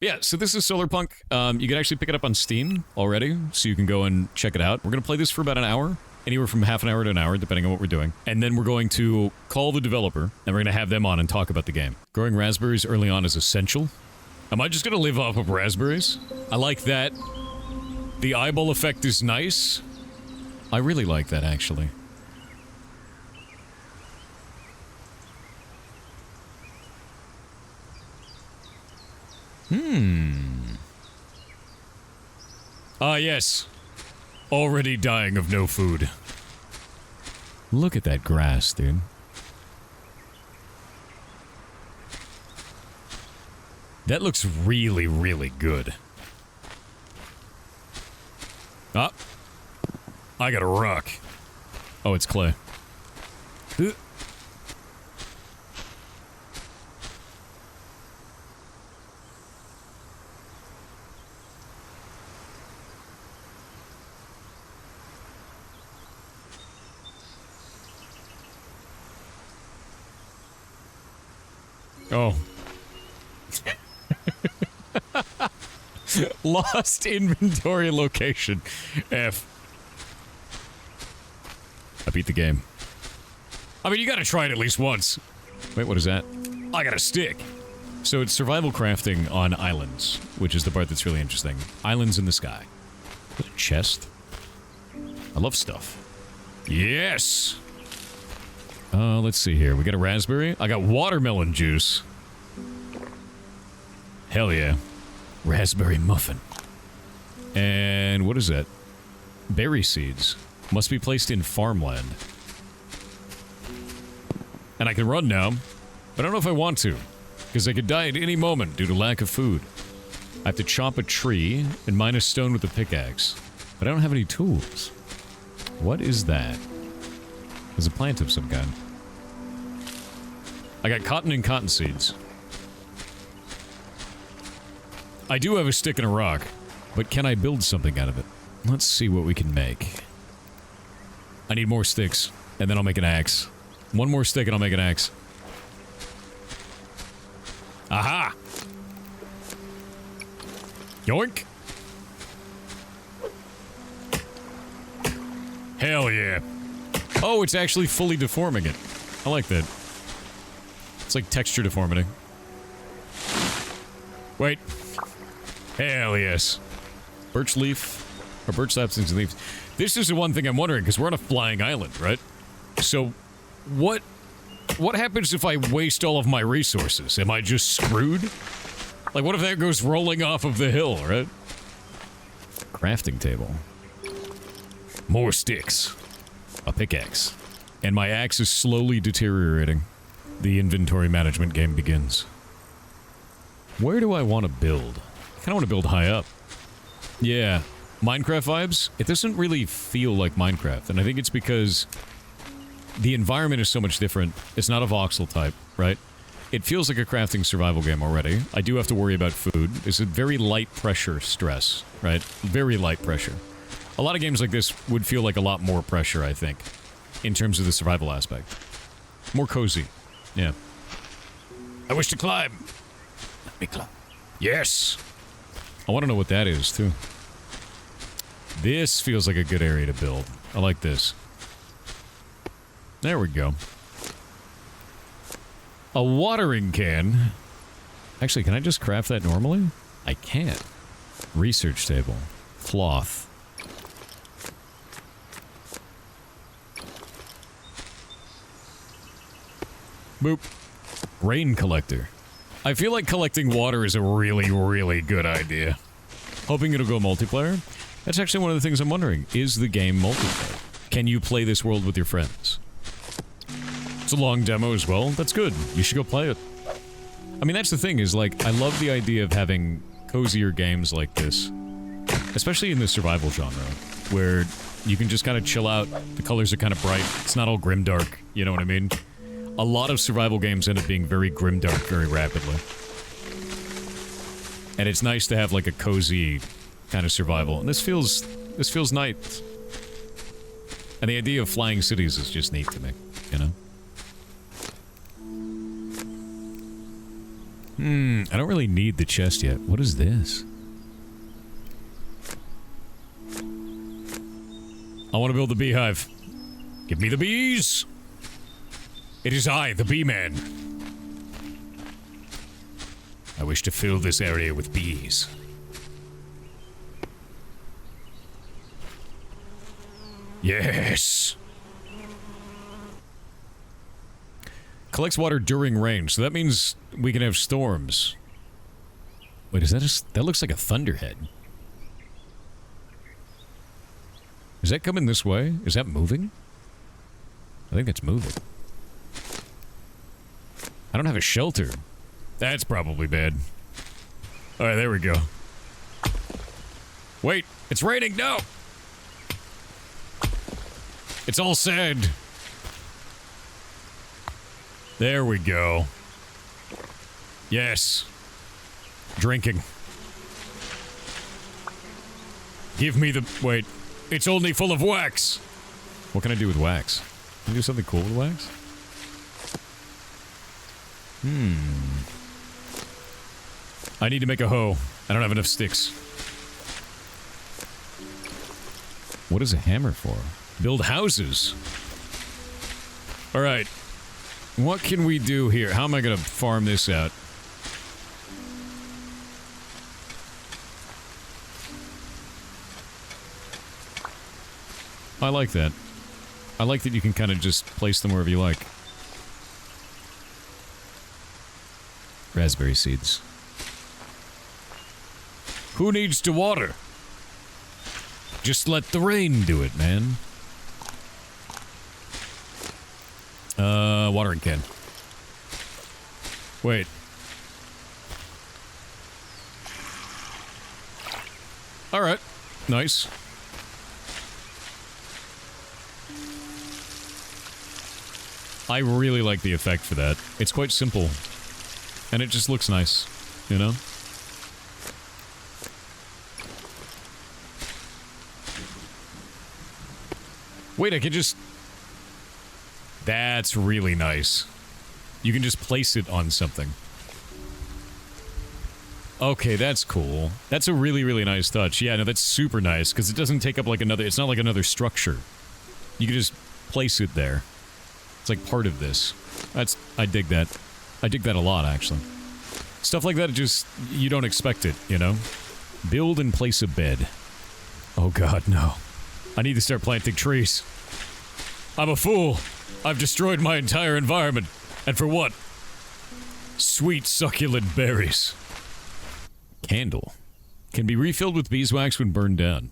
Yeah, so this is Solarpunk. You can actually pick it up on Steam already, so you can go and check it out. We're going to play this for about an hour, anywhere from half an hour to an hour, depending on what we're doing. And then we're going to call the developer, and we're going to have them on and talk about the game. Growing raspberries early on is essential. Am I just going to live off of raspberries? I like that. The eyeball effect is nice. I really like that, actually. Ah, yes. Already dying of no food. Look at that grass, dude. That looks really, really good. Ah. I got a rock. Oh, it's clay. Oh. Lost inventory location. F. I beat the game. I mean, you gotta try it at least once. Wait, what is that? I got a stick. So it's survival crafting on islands, which is the part that's really interesting. Islands in the sky. Is that a chest? I love stuff. Yes! Let's see here. We got a raspberry. I got watermelon juice. Hell yeah. Raspberry muffin. And what is that? Berry seeds. Must be placed in farmland. And I can run now, but I don't know if I want to, because I could die at any moment due to lack of food. I have to chop a tree and mine a stone with a pickaxe, but I don't have any tools. What is that? There's a plant of some kind. I got cotton and cotton seeds. I do have a stick and a rock, but can I build something out of it? Let's see what we can make. I need more sticks, and then I'll make an axe. One more stick and I'll make an axe. Aha! Yoink! Hell yeah. Oh, it's actually fully deforming it. I like that. It's like texture deformity. Wait. Hell yes. Birch leaf. Or birch saplings and leaves. This is the one thing I'm wondering, because we're on a flying island, right? So, what happens if I waste all of my resources? Am I just screwed? Like, what if that goes rolling off of the hill, right? Crafting table. More sticks. A pickaxe. And my axe is slowly deteriorating. The inventory management game begins. Where do I want to build? I kind of want to build high up. Yeah. Minecraft vibes? It doesn't really feel like Minecraft, and I think it's because the environment is so much different. It's not a voxel type, right? It feels like a crafting survival game already. I do have to worry about food. It's a very light pressure stress, right? Very light pressure. A lot of games like this would feel like a lot more pressure, I think, in terms of the survival aspect. More cozy. Yeah. I wish to climb. Let me climb. Yes! I want to know what that is, too. This feels like a good area to build. I like this. There we go. A watering can. Actually, can I just craft that normally? I can't. Research table. Cloth. Boop. Rain collector. I feel like collecting water is a really, really good idea. Hoping it'll go multiplayer. That's actually one of the things I'm wondering. Is the game multiplayer? Can you play this world with your friends? It's a long demo as well. That's good. You should go play it. I mean, that's the thing, is like, I love the idea of having cozier games like this. Especially in the survival genre, where you can just kind of chill out. The colors are kind of bright. It's not all grimdark, you know what I mean? A lot of survival games end up being very grimdark very rapidly. And it's nice to have like a cozy kind of survival. And this feels nice. And the idea of flying cities is just neat to me, you know? I don't really need the chest yet. What is this? I want to build the beehive. Give me the bees! It is I, the bee man. I wish to fill this area with bees. Yes! Collects water during rain, so that means we can have storms. Wait, is that that looks like a thunderhead. Is that coming this way? Is that moving? I think that's moving. I don't have a shelter. That's probably bad. Alright, there we go. Wait, it's raining! No! It's all sand. There we go. Yes. Drinking. Give me the... Wait. It's only full of wax. What can I do with wax? Can I do something cool with wax? I need to make a hoe. I don't have enough sticks. What is a hammer for? Build houses. Alright. What can we do here? How am I gonna farm this out? I like that. I like that you can kind of just place them wherever you like. Raspberry seeds. Who needs to water? Just let the rain do it, man. Watering can. Wait. Alright. Nice. I really like the effect for that. It's quite simple. And it just looks nice, you know? Wait, I can just... That's really nice. You can just place it on something. Okay, that's cool. That's a really, really nice touch. Yeah, no, that's super nice, because it doesn't take up like another... It's not like another structure. You can just place it there. It's like part of this. That's... I dig that. I dig that a lot, actually. Stuff like that, it just... You don't expect it, you know? Build and place a bed. Oh god, no. I need to start planting trees. I'm a fool. I've destroyed my entire environment. And for what? Sweet, succulent berries. Candle. Can be refilled with beeswax when burned down.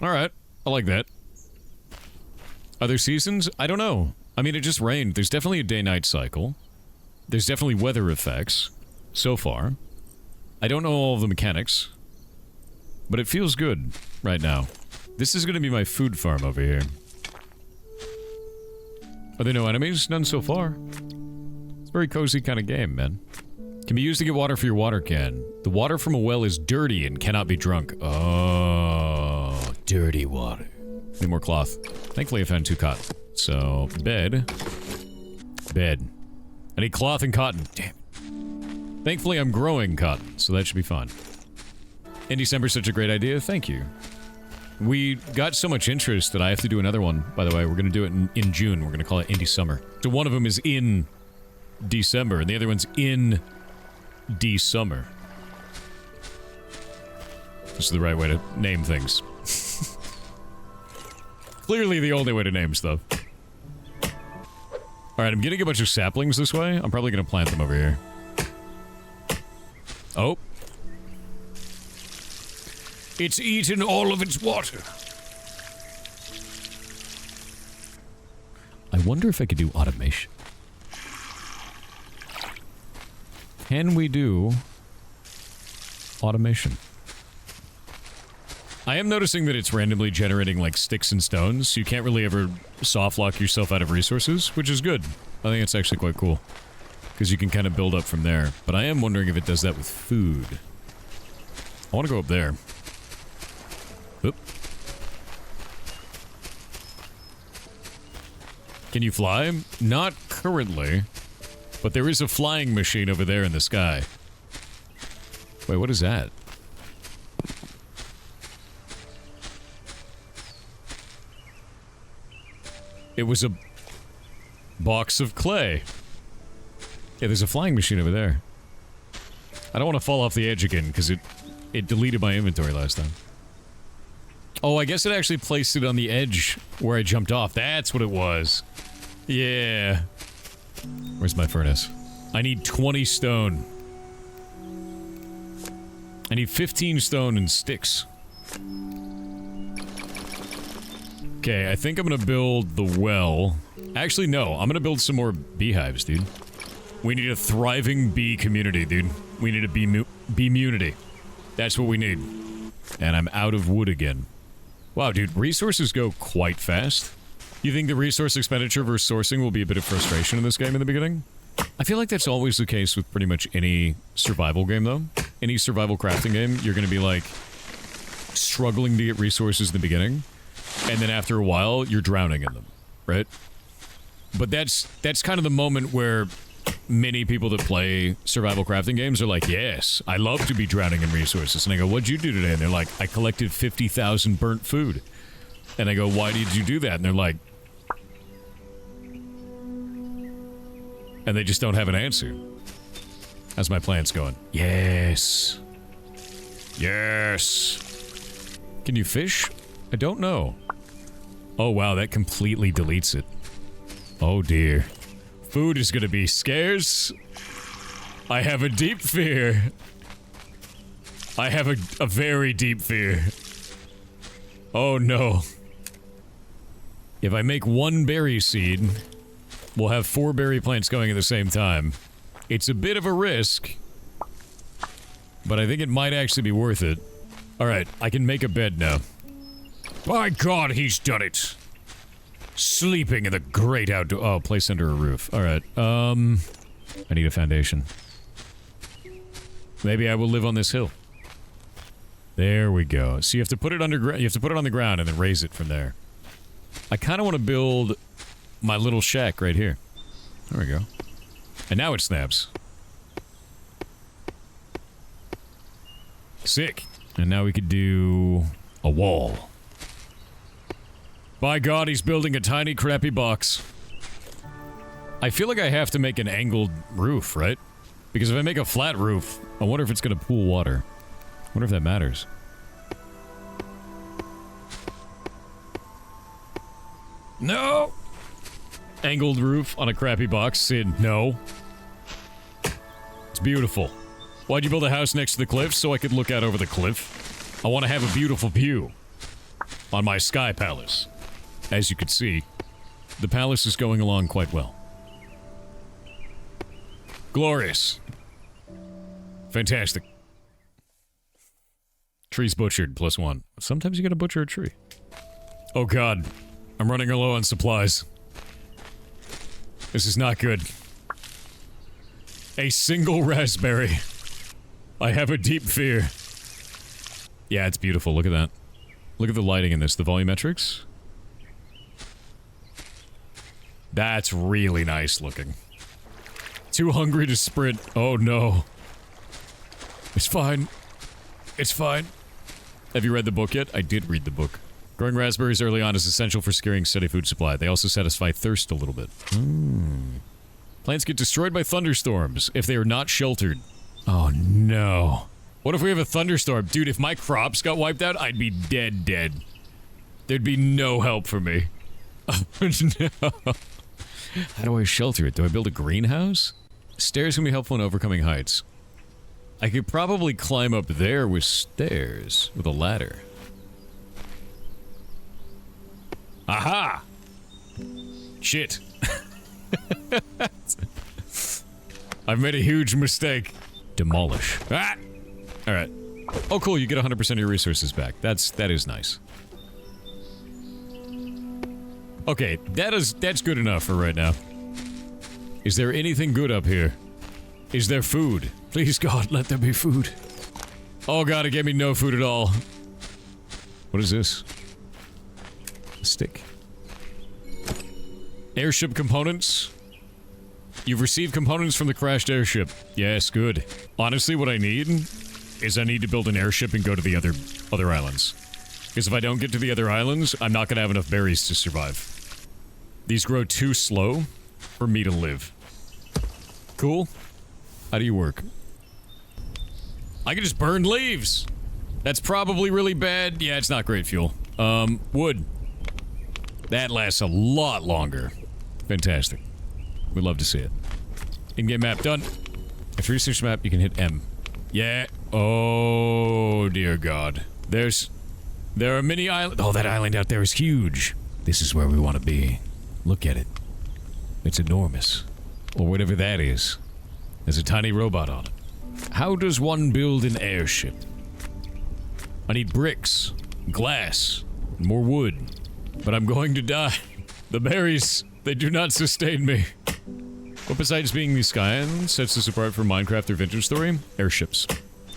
Alright, I like that. Other seasons? I don't know. I mean, it just rained. There's definitely a day-night cycle. There's definitely weather effects. So far. I don't know all of the mechanics. But it feels good right now. This is gonna be my food farm over here. Are there no enemies? None so far. It's a very cozy kind of game, man. Can be used to get water for your water can. The water from a well is dirty and cannot be drunk. Oh, dirty water. Need more cloth. Thankfully I found 2 cotton. So, bed. Bed. I need cloth and cotton. Damn. Thankfully I'm growing cotton, so that should be fun. Indiecember is such a great idea. Thank you. We got so much interest that I have to do another one, by the way. We're going to do it in June. We're going to call it Indiecember. So one of them is in December, and the other one's in December. This is the right way to name things. Clearly the only way to name stuff. Alright, I'm getting a bunch of saplings this way. I'm probably going to plant them over here. Oh. It's eaten all of its water. I wonder if I could do automation. Can we do automation? I am noticing that it's randomly generating, like, sticks and stones, so you can't really ever soft lock yourself out of resources, which is good. I think it's actually quite cool. Because you can kind of build up from there. But I am wondering if it does that with food. I want to go up there. Oop. Can you fly? Not currently. But there is a flying machine over there in the sky. Wait, what is that? It was a box of clay. Yeah, there's a flying machine over there. I don't want to fall off the edge again, because it deleted my inventory last time. Oh, I guess it actually placed it on the edge where I jumped off. That's what it was. Yeah. Where's my furnace? I need 20 stone. I need 15 stone and sticks. Okay, I think I'm gonna build the well. Actually, no. I'm gonna build some more beehives, dude. We need a thriving bee community, dude. We need a bee-munity. That's what we need. And I'm out of wood again. Wow, dude, resources go quite fast. You think the resource expenditure versus sourcing will be a bit of frustration in this game in the beginning? I feel like that's always the case with pretty much any survival game, though. Any survival crafting game, you're gonna be, like, struggling to get resources in the beginning, and then after a while, you're drowning in them, right? But that's kind of the moment where many people that play survival crafting games are like, yes, I love to be drowning in resources. And I go, what'd you do today? And they're like, I collected 50,000 burnt food. And I go, why did you do that? And they're like... And they just don't have an answer. How's my plants going? Yes. Yes. Can you fish? I don't know. Oh wow, that completely deletes it. Oh dear. Food is gonna be scarce. I have a deep fear. I have a very deep fear. Oh no. If I make one berry seed, we'll have 4 berry plants going at the same time. It's a bit of a risk, but I think it might actually be worth it. Alright, I can make a bed now. By God, he's done it! Sleeping in the great outdoor— oh, placed under a roof. Alright, I need a foundation. Maybe I will live on this hill. There we go. So you have to put it underground— you have to put it on the ground and then raise it from there. I kind of want to build my little shack right here. There we go. And now it snaps. Sick. And now we could do a wall. By God, he's building a tiny crappy box. I feel like I have to make an angled roof, right? Because if I make a flat roof, I wonder if it's going to pool water. I wonder if that matters. No! Angled roof on a crappy box. Sid, no. It's beautiful. Why'd you build a house next to the cliff? So I could look out over the cliff. I want to have a beautiful view on my sky palace. As you can see, the palace is going along quite well. Glorious. Fantastic. Tree's butchered, +1. Sometimes you gotta butcher a tree. Oh god. I'm running low on supplies. This is not good. A single raspberry. I have a deep fear. Yeah, it's beautiful. Look at that. Look at the lighting in this. The volumetrics. That's really nice looking. Too hungry to sprint. Oh no. It's fine. It's fine. Have you read the book yet? I did read the book. Growing raspberries early on is essential for securing steady food supply. They also satisfy thirst a little bit. Plants get destroyed by thunderstorms if they are not sheltered. Oh no. What if we have a thunderstorm? Dude, if my crops got wiped out, I'd be dead. There'd be no help for me. Oh no. How do I shelter it? Do I build a greenhouse? Stairs can be helpful in overcoming heights. I could probably climb up there with stairs, with a ladder. Aha! Shit. I've made a huge mistake. Demolish. Ah! Alright. Oh cool, you get 100% of your resources back. That is nice. Okay, that's good enough for right now. Is there anything good up here? Is there food? Please God, let there be food. Oh god, it gave me no food at all. What is this? A stick. Airship components. You've received components from the crashed airship. Yes, good. Honestly, what I need is I need to build an airship and go to the other islands. Because if I don't get to the other islands, I'm not going to have enough berries to survive. These grow too slow for me to live. Cool. How do you work? I can just burn leaves. That's probably really bad. Yeah, it's not great fuel. Wood. That lasts a lot longer. Fantastic. We'd love to see it. In-game map done. After research map, you can hit M. Yeah. Oh, dear God. There are many islands. Oh, that island out there is huge. This is where we want to be. Look at it. It's enormous. Or whatever that is. There's a tiny robot on it. How does one build an airship? I need bricks, glass, and more wood. But I'm going to die. The berries, they do not sustain me. What besides being the sky island sets this apart from Minecraft or Vintage Story? Airships.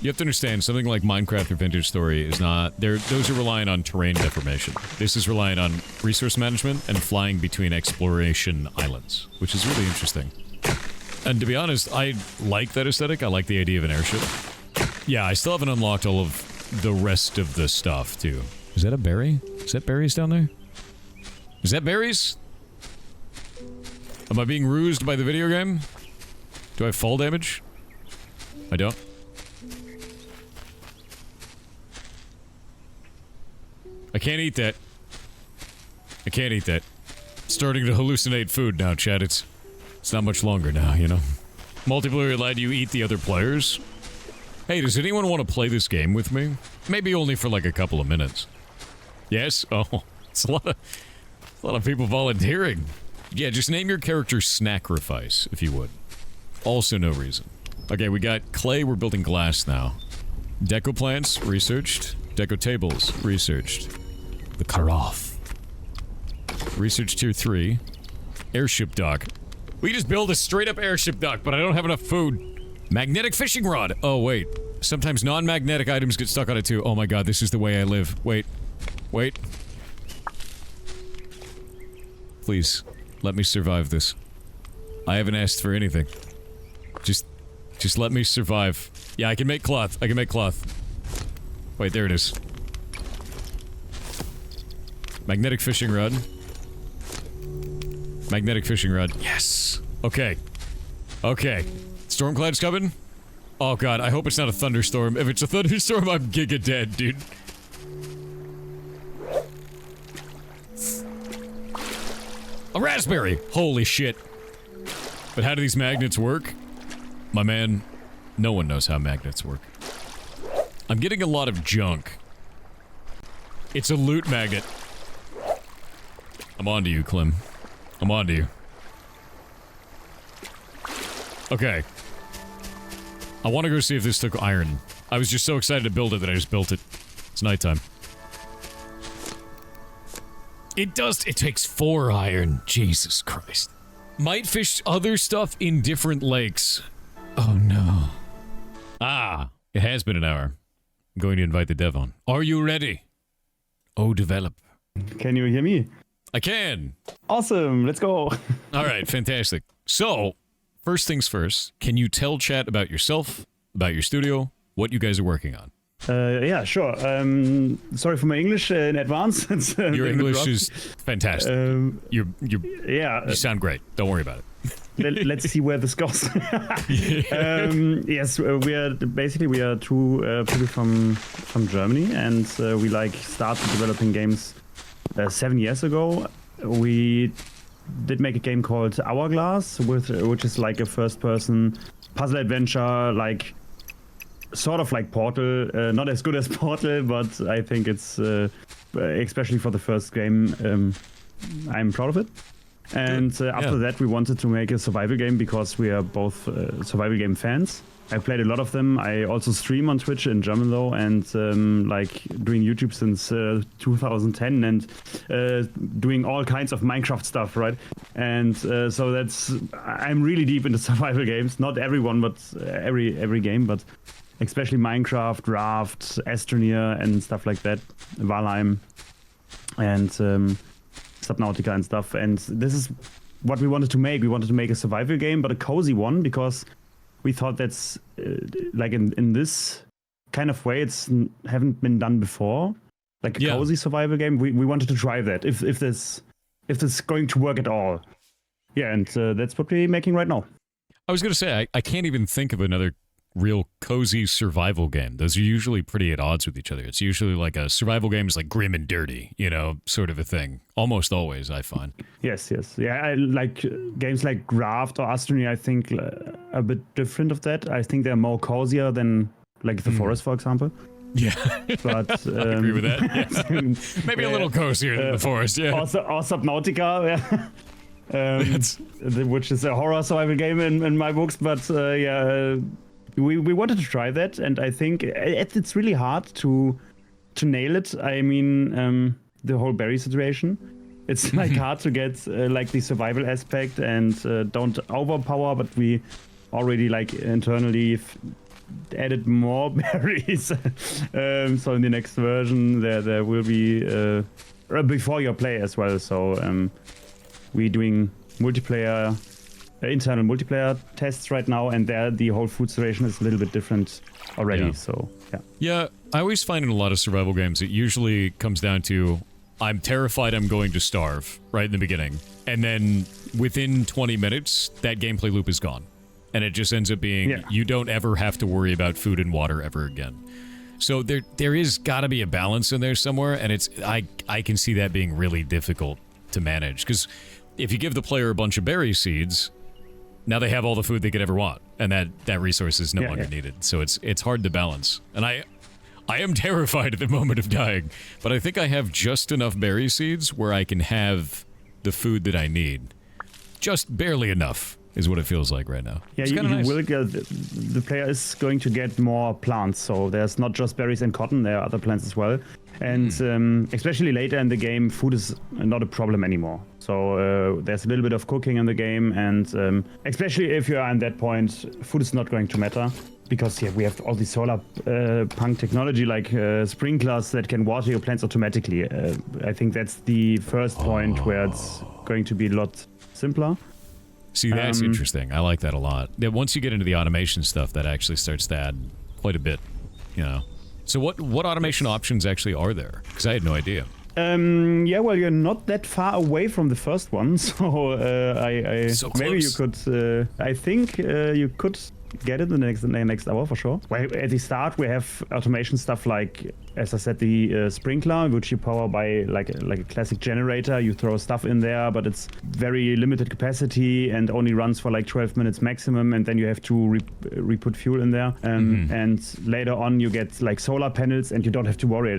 You have to understand, something like Minecraft or Vintage Story is not... Those are relying on terrain deformation. This is relying on resource management and flying between exploration islands, which is really interesting. And to be honest, I like that aesthetic. I like the idea of an airship. Yeah, I still haven't unlocked all of the rest of the stuff, too. Is that a berry? Is that berries down there? Is that berries? Am I being rused by the video game? Do I have fall damage? I don't. I can't eat that. I can't eat that. Starting to hallucinate food now, Chad. It's not much longer now, you know? Multiplayer allowed you eat the other players. Hey, does anyone want to play this game with me? Maybe only for like a couple of minutes. Yes? Oh, it's a lot of people volunteering. Yeah, just name your character Snacrifice, if you would. Also no reason. Okay, we got clay, we're building glass now. Deco plants, researched. Deco tables, researched. The Karoth. Research tier 3. Airship dock. We just build a straight up airship dock, but I don't have enough food. Magnetic fishing rod. Oh, wait. Sometimes non-magnetic items get stuck on it too. Oh my god, this is the way I live. Wait. Wait. Please, let me survive this. I haven't asked for anything. Just let me survive. Yeah, I can make cloth. I can make cloth. Wait, there it is. Magnetic fishing rod. Magnetic fishing rod. Yes. Okay. Okay. Stormcloud's coming? Oh god, I hope it's not a thunderstorm. If it's a thunderstorm, I'm giga dead, dude. A raspberry! Holy shit. But how do these magnets work? My man, no one knows how magnets work. I'm getting a lot of junk. It's a loot magnet. I'm onto you, Clem. I'm onto you. Okay. I want to go see if this took iron. I was just so excited to build it that I just built it. It's nighttime. It does- it takes 4 iron. Jesus Christ. Might fish other stuff in different lakes. Oh no. Ah, it has been an hour. I'm going to invite the dev on. Are you ready? Oh, develop. Can you hear me? I can. Awesome, let's go. Alright, fantastic. So, first things first, can you tell chat about yourself, about your studio, what you guys are working on? Yeah, sure. Sorry for my English in advance. Your English is fantastic. You sound great. Don't worry about it. Let's see where this goes. Yes, we are two people from Germany, and we started developing games 7 years ago. We did make a game called Hourglass, which is like a first-person puzzle adventure, sort of like Portal. Not as good as Portal, but I think it's especially for the first game. I'm proud of it. And after that, we wanted to make a survival game because we are both survival game fans. I played a lot of them. I also stream on Twitch in German though, and doing YouTube since 2010 and doing all kinds of Minecraft stuff, right? And so I'm really deep into survival games. Not everyone, but every game, but especially Minecraft, Raft, Astroneer, and stuff like that. Valheim, and Subnautica and stuff. And this is what we wanted to make. We wanted to make a survival game, but a cozy one, because we thought that's in this kind of way. It's haven't been done before, like a cozy survival game. We wanted to try that if this is going to work at all. Yeah, and that's what we're making right now. I was going to say, I can't even think of another real cozy survival game. Those are usually pretty at odds with each other. It's usually like a survival game is like grim and dirty, you know, sort of a thing. Almost always, I find. Yes. Yeah, I like games like Graft or Astronomy, I think a bit different of that. I think they're more cozier than like The Forest, for example. Yeah, but I agree with that. Yes. Maybe a little cozier than The Forest, yeah. Also, or Subnautica, which is a horror survival game in my books, but we wanted to try that, and I think it's really hard to nail it. I mean, the whole berry situation. It's like hard to get like the survival aspect and don't overpower, but we already like internally added more berries. So in the next version there will be before your play as well. So we're doing multiplayer. Internal multiplayer tests right now, and there the whole food situation is a little bit different already. So yeah, I always find in a lot of survival games it usually comes down to I'm terrified I'm going to starve right in the beginning, and then within 20 minutes that gameplay loop is gone, and it just ends up being you don't ever have to worry about food and water ever again. So there is got to be a balance in there somewhere, and it's I can see that being really difficult to manage, because if you give the player a bunch of berry seeds, now they have all the food they could ever want, and that resource is no longer needed. So it's hard to balance. And I am terrified at the moment of dying, but I think I have just enough berry seeds where I can have the food that I need. Just barely enough is what it feels like right now. Yeah, you nice. Will get, the player is going to get more plants, so there's not just berries and cotton, there are other plants as well. And especially later in the game, food is not a problem anymore. So there's a little bit of cooking in the game, and especially if you are at that point, food is not going to matter. Because we have all the Solarpunk technology, like sprinklers that can water your plants automatically. I think that's the first point where it's going to be a lot simpler. See, that's interesting. I like that a lot. Yeah, once you get into the automation stuff, that actually starts to add quite a bit, you know. So what automation options actually are there? Because I had no idea. Yeah, well, you're not that far away from the first one, so so maybe you could. I think you could get it in the next hour for sure. Well, at the start, we have automation stuff like, as I said, the sprinkler, which you power by like a classic generator. You throw stuff in there, but it's very limited capacity and only runs for like 12 minutes maximum, and then you have to re-put fuel in there. And later on, you get like solar panels, and you don't have to worry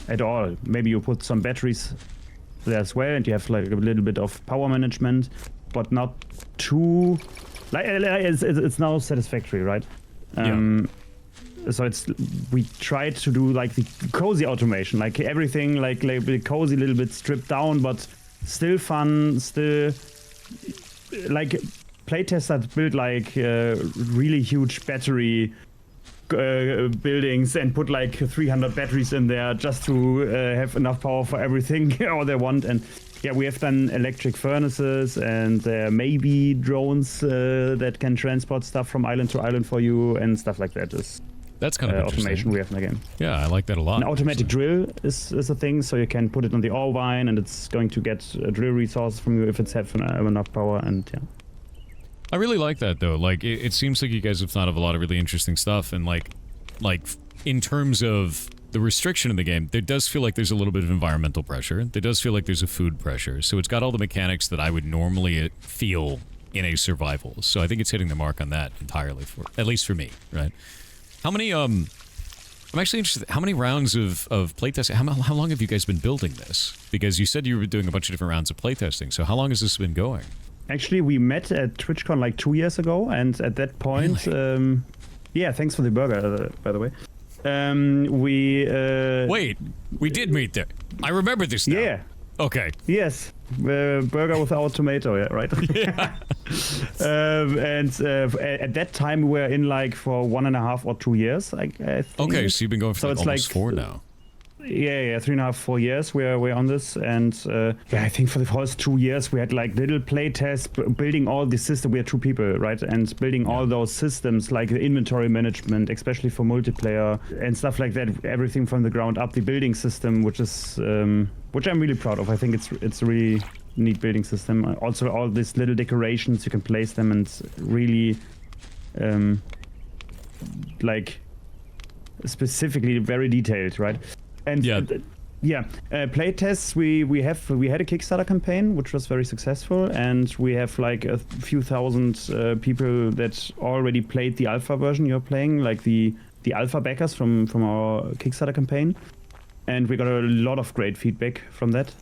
at all. Maybe you put some batteries there as well, and you have like a little bit of power management, but not too. Like it's now satisfactory, right? So we tried to do like the cozy automation, like everything like a cozy, little bit stripped down, but still fun, still like playtesters that build like really huge battery buildings and put like 300 batteries in there just to have enough power for everything all they want. And yeah, we have done electric furnaces and maybe drones that can transport stuff from island to island for you and stuff like that. That's kind of automation we have in the game. Yeah, I like that a lot. An automatic drill is a thing, so you can put it on the ore vine and it's going to get a drill resource from you if it's have enough power. And yeah, I really like that though. Like it seems like you guys have thought of a lot of really interesting stuff, and like in terms of the restriction in the game, there does feel like there's a little bit of environmental pressure. There does feel like there's a food pressure. So it's got all the mechanics that I would normally feel in a survival. So I think it's hitting the mark on that entirely, at least for me, right? How many, I'm actually interested, how many rounds of playtesting, how long have you guys been building this? Because you said you were doing a bunch of different rounds of playtesting, so how long has this been going? Actually, we met at TwitchCon like 2 years ago, and at that point, really? Yeah, thanks for the burger, by the way. Wait, we did meet there. I remember this now. Yeah. Okay. Yes. Burger without tomato, yeah, right? Yeah. At that time, we were in like for 1.5 or 2 years. I think. Okay, so you've been going for like almost 4 now. Yeah, 3.5, 4 years we're on this, and I think for the first 2 years we had like little play tests, building all the system. We had 2 people, right, and building all those systems like the inventory management, especially for multiplayer and stuff like that. Everything from the ground up, the building system, which I'm really proud of. I think it's a really neat building system. Also, all these little decorations, you can place them, and really like specifically very detailed, right? And play tests. We had a Kickstarter campaign which was very successful, and we have like a few thousand people that already played the alpha version you're playing, like the alpha backers from our Kickstarter campaign, and we got a lot of great feedback from that.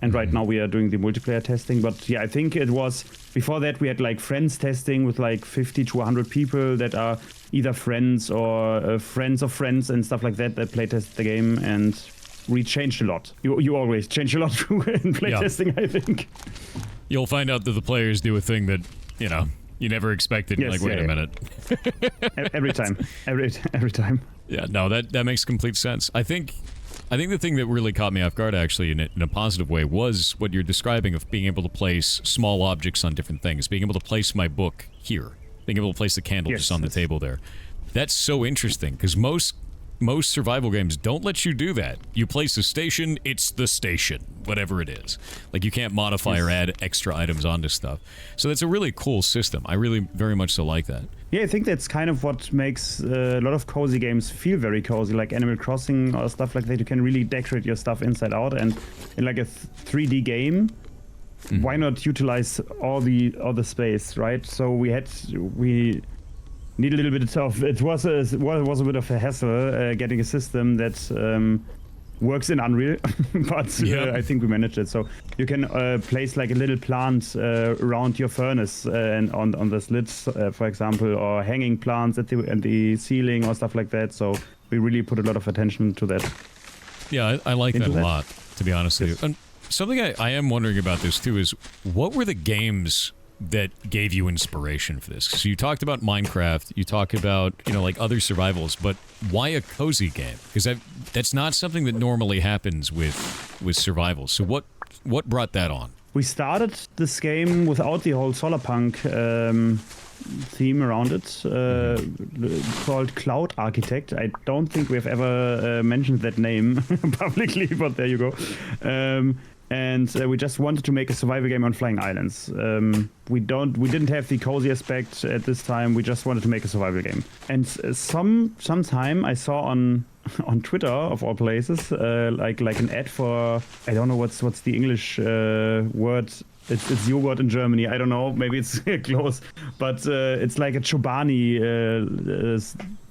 And right now we are doing the multiplayer testing, but yeah, I think it was before that we had like friends testing with like 50 to 100 people that are either friends or friends of friends and stuff like that playtest the game, and we changed a lot. You always change a lot in playtesting, I think. You'll find out that the players do a thing that, you never expected. Yes, wait a minute. Every time. Every time. Yeah, no, that makes complete sense. I think the thing that really caught me off guard, actually, in a positive way, was what you're describing of being able to place small objects on different things, being able to place my book here, being able to place the candle just on the table there. That's so interesting, because most survival games don't let you do that. You place a station, it's the station, whatever it is. Like, you can't modify or add extra items onto stuff. So that's a really cool system. I really very much so like that. Yeah, I think that's kind of what makes a lot of cozy games feel very cozy, like Animal Crossing or stuff like that. You can really decorate your stuff inside out, and in like a 3D game, why not utilize all the space, right? So we need a little bit of it was a bit of a hassle getting a system that works in Unreal, but I think we managed it. So you can place like a little plant around your furnace and on the slits, for example, or hanging plants at the ceiling or stuff like that. So we really put a lot of attention to that. Yeah, I like that a lot, to be honest with you. And something I am wondering about this too is, what were the games that gave you inspiration for this? So you talked about Minecraft, you talk about, like other survivals, but why a cozy game? Because that's not something that normally happens with survivals. So what brought that on? We started this game without the whole Solarpunk theme around it, called Cloud Architect. I don't think we have ever mentioned that name publicly, but there you go. And we just wanted to make a survival game on flying islands. We didn't have the cozy aspect at this time. We just wanted to make a survival game. And sometime I saw on Twitter, of all places, like an ad for, I don't know what's the English word. It's yogurt in Germany. I don't know. Maybe it's close, but it's like a Chobani.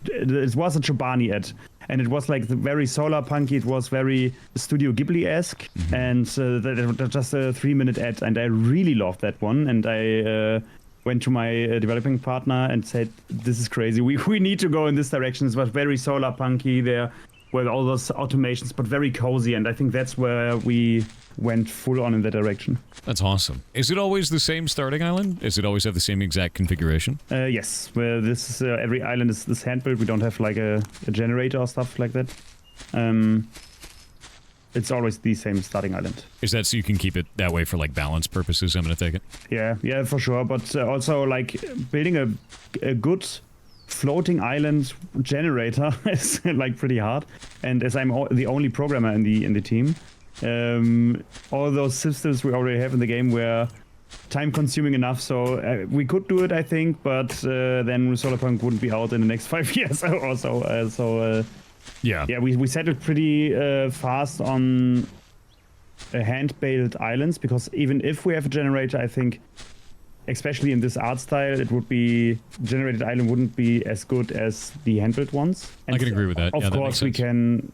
It was a Chobani ad. And it was like very Solarpunky. It was very Studio Ghibli-esque, and just a 3-minute ad. And I really loved that one. And I went to my developing partner and said, "This is crazy. We need to go in this direction." It was very Solarpunky. There were all those automations, but very cozy. And I think that's where we went full on in that direction. That's awesome. Is it always the same starting island? Does it always have the same exact configuration? Yes. Well, this is every island is hand built. We don't have like a generator or stuff like that. It's always the same starting island. Is that so you can keep it that way for like balance purposes? I'm gonna take it. Yeah, for sure. But also like building a good floating island generator is like pretty hard. And as I'm the only programmer in the team. All those systems we already have in the game were time consuming enough, so we could do it, I think, but then Solarpunk wouldn't be out in the next 5 years or so. We settled pretty fast on hand-built islands, because even if we have a generator, I think, especially in this art style, it would be generated island wouldn't be as good as the hand-built ones. And I can agree with that. Of course, we can.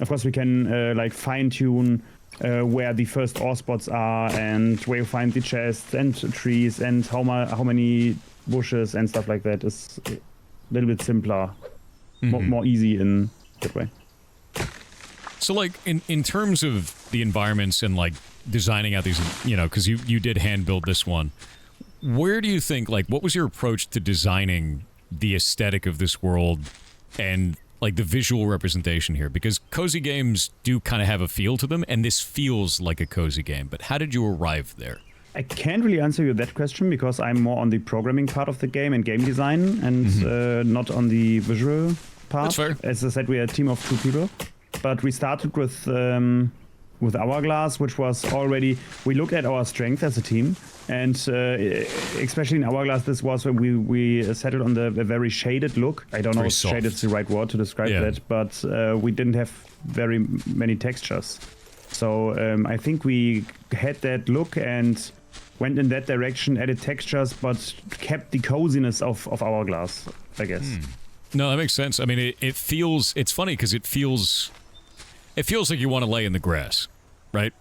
Of course, we can like fine-tune where the first ore spots are and where you find the chests and trees and how many bushes and stuff like that. Is a little bit simpler, more easy in that way. So, like, in terms of the environments and, like, designing out these, because you did hand-build this one, where do you think, like, what was your approach to designing the aesthetic of this world and like the visual representation here? Because cozy games do kind of have a feel to them, and this feels like a cozy game. But how did you arrive there? I can't really answer you that question because I'm more on the programming part of the game and game design, and not on the visual part. That's fair. As I said, we are a team of 2 people, but we started with Hourglass, which was already, we look at our strength as a team, and especially in Hourglass, this was when we settled on a very shaded look. I don't know if shaded is the right word to describe that, but we didn't have very many textures. So I think we had that look and went in that direction, added textures, but kept the coziness of Hourglass, I guess. No, that makes sense. I mean, it feels, it's funny because it feels like you want to lay in the grass, right?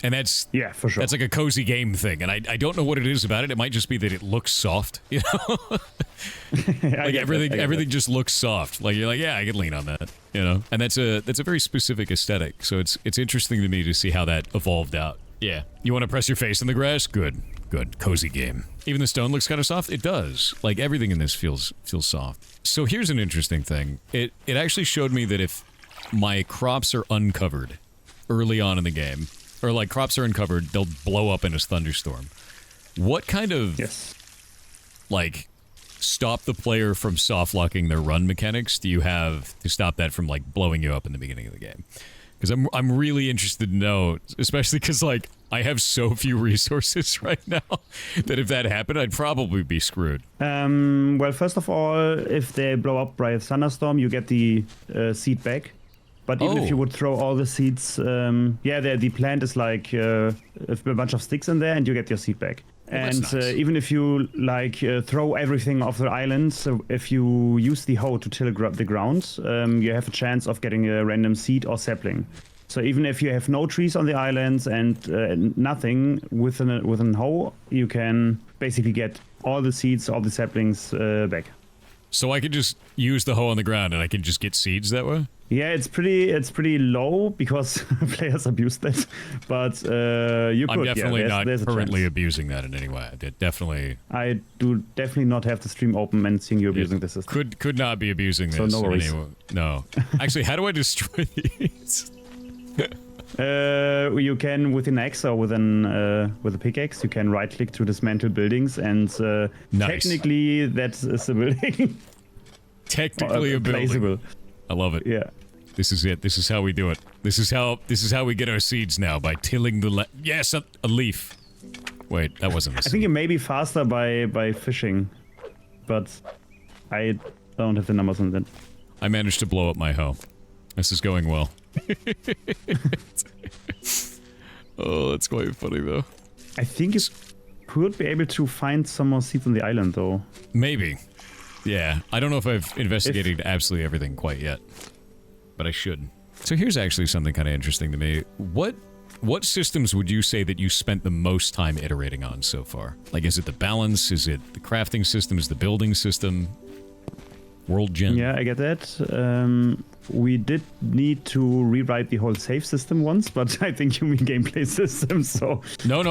And that's, yeah, for sure. That's like a cozy game thing, and I don't know what it is about it. It might just be that it looks soft, you know? Like everything just looks soft. Like you're like, yeah, I could lean on that, you know? And that's a very specific aesthetic. So it's interesting to me to see how that evolved out. Yeah. You want to press your face in the grass? Good. Cozy game. Even the stone looks kind of soft? It does. Like everything in this feels soft. So here's an interesting thing. It actually showed me that if my crops are uncovered early on in the game, or like crops are uncovered, they'll blow up in a thunderstorm. What kind of like stop the player from soft locking their run mechanics do you have to stop that from like blowing you up in the beginning of the game? Because I'm really interested to know, especially because like I have so few resources right now that if that happened, I'd probably be screwed. Well, first of all, if they blow up by a thunderstorm, you get the seed back. But even if you would throw all the seeds, the plant is like a bunch of sticks in there, and you get your seed back. Well, and nice. Even if you like throw everything off the island, so if you use the hoe to till the ground, you have a chance of getting a random seed or sapling. So even if you have no trees on the islands and nothing, with an hoe, you can basically get all the seeds, all the saplings back. So I could just use the hoe on the ground and I can just get seeds that way? Yeah, it's pretty low because players abuse that, but you could. I'm definitely not currently abusing that in any way. I do definitely not have the stream open and seeing you abusing the system. Could not be abusing this. So no worries. No. Actually, how do I destroy these? You can with an axe or with a pickaxe. You can right click to dismantle buildings, and nice. Technically that is a building. Technically a building. Placeable. I love it. Yeah. This is it. This is how we do it. This is how we get our seeds now, by tilling the yes, a leaf. Wait, that wasn't the seed. I think it may be faster by fishing, but I don't have the numbers on that. I managed to blow up my hoe. This is going well. Oh, that's quite funny though. I think you could be able to find some more seeds on the island though. Maybe. Yeah, I don't know if I've investigated absolutely everything quite yet, but I should. So here's actually something kind of interesting to me. What systems would you say that you spent the most time iterating on so far? Like, is it the balance? Is it the crafting system? Is the building system? World gen? Yeah, I get that. We did need to rewrite the whole save system once, but I think you mean gameplay system, so... No,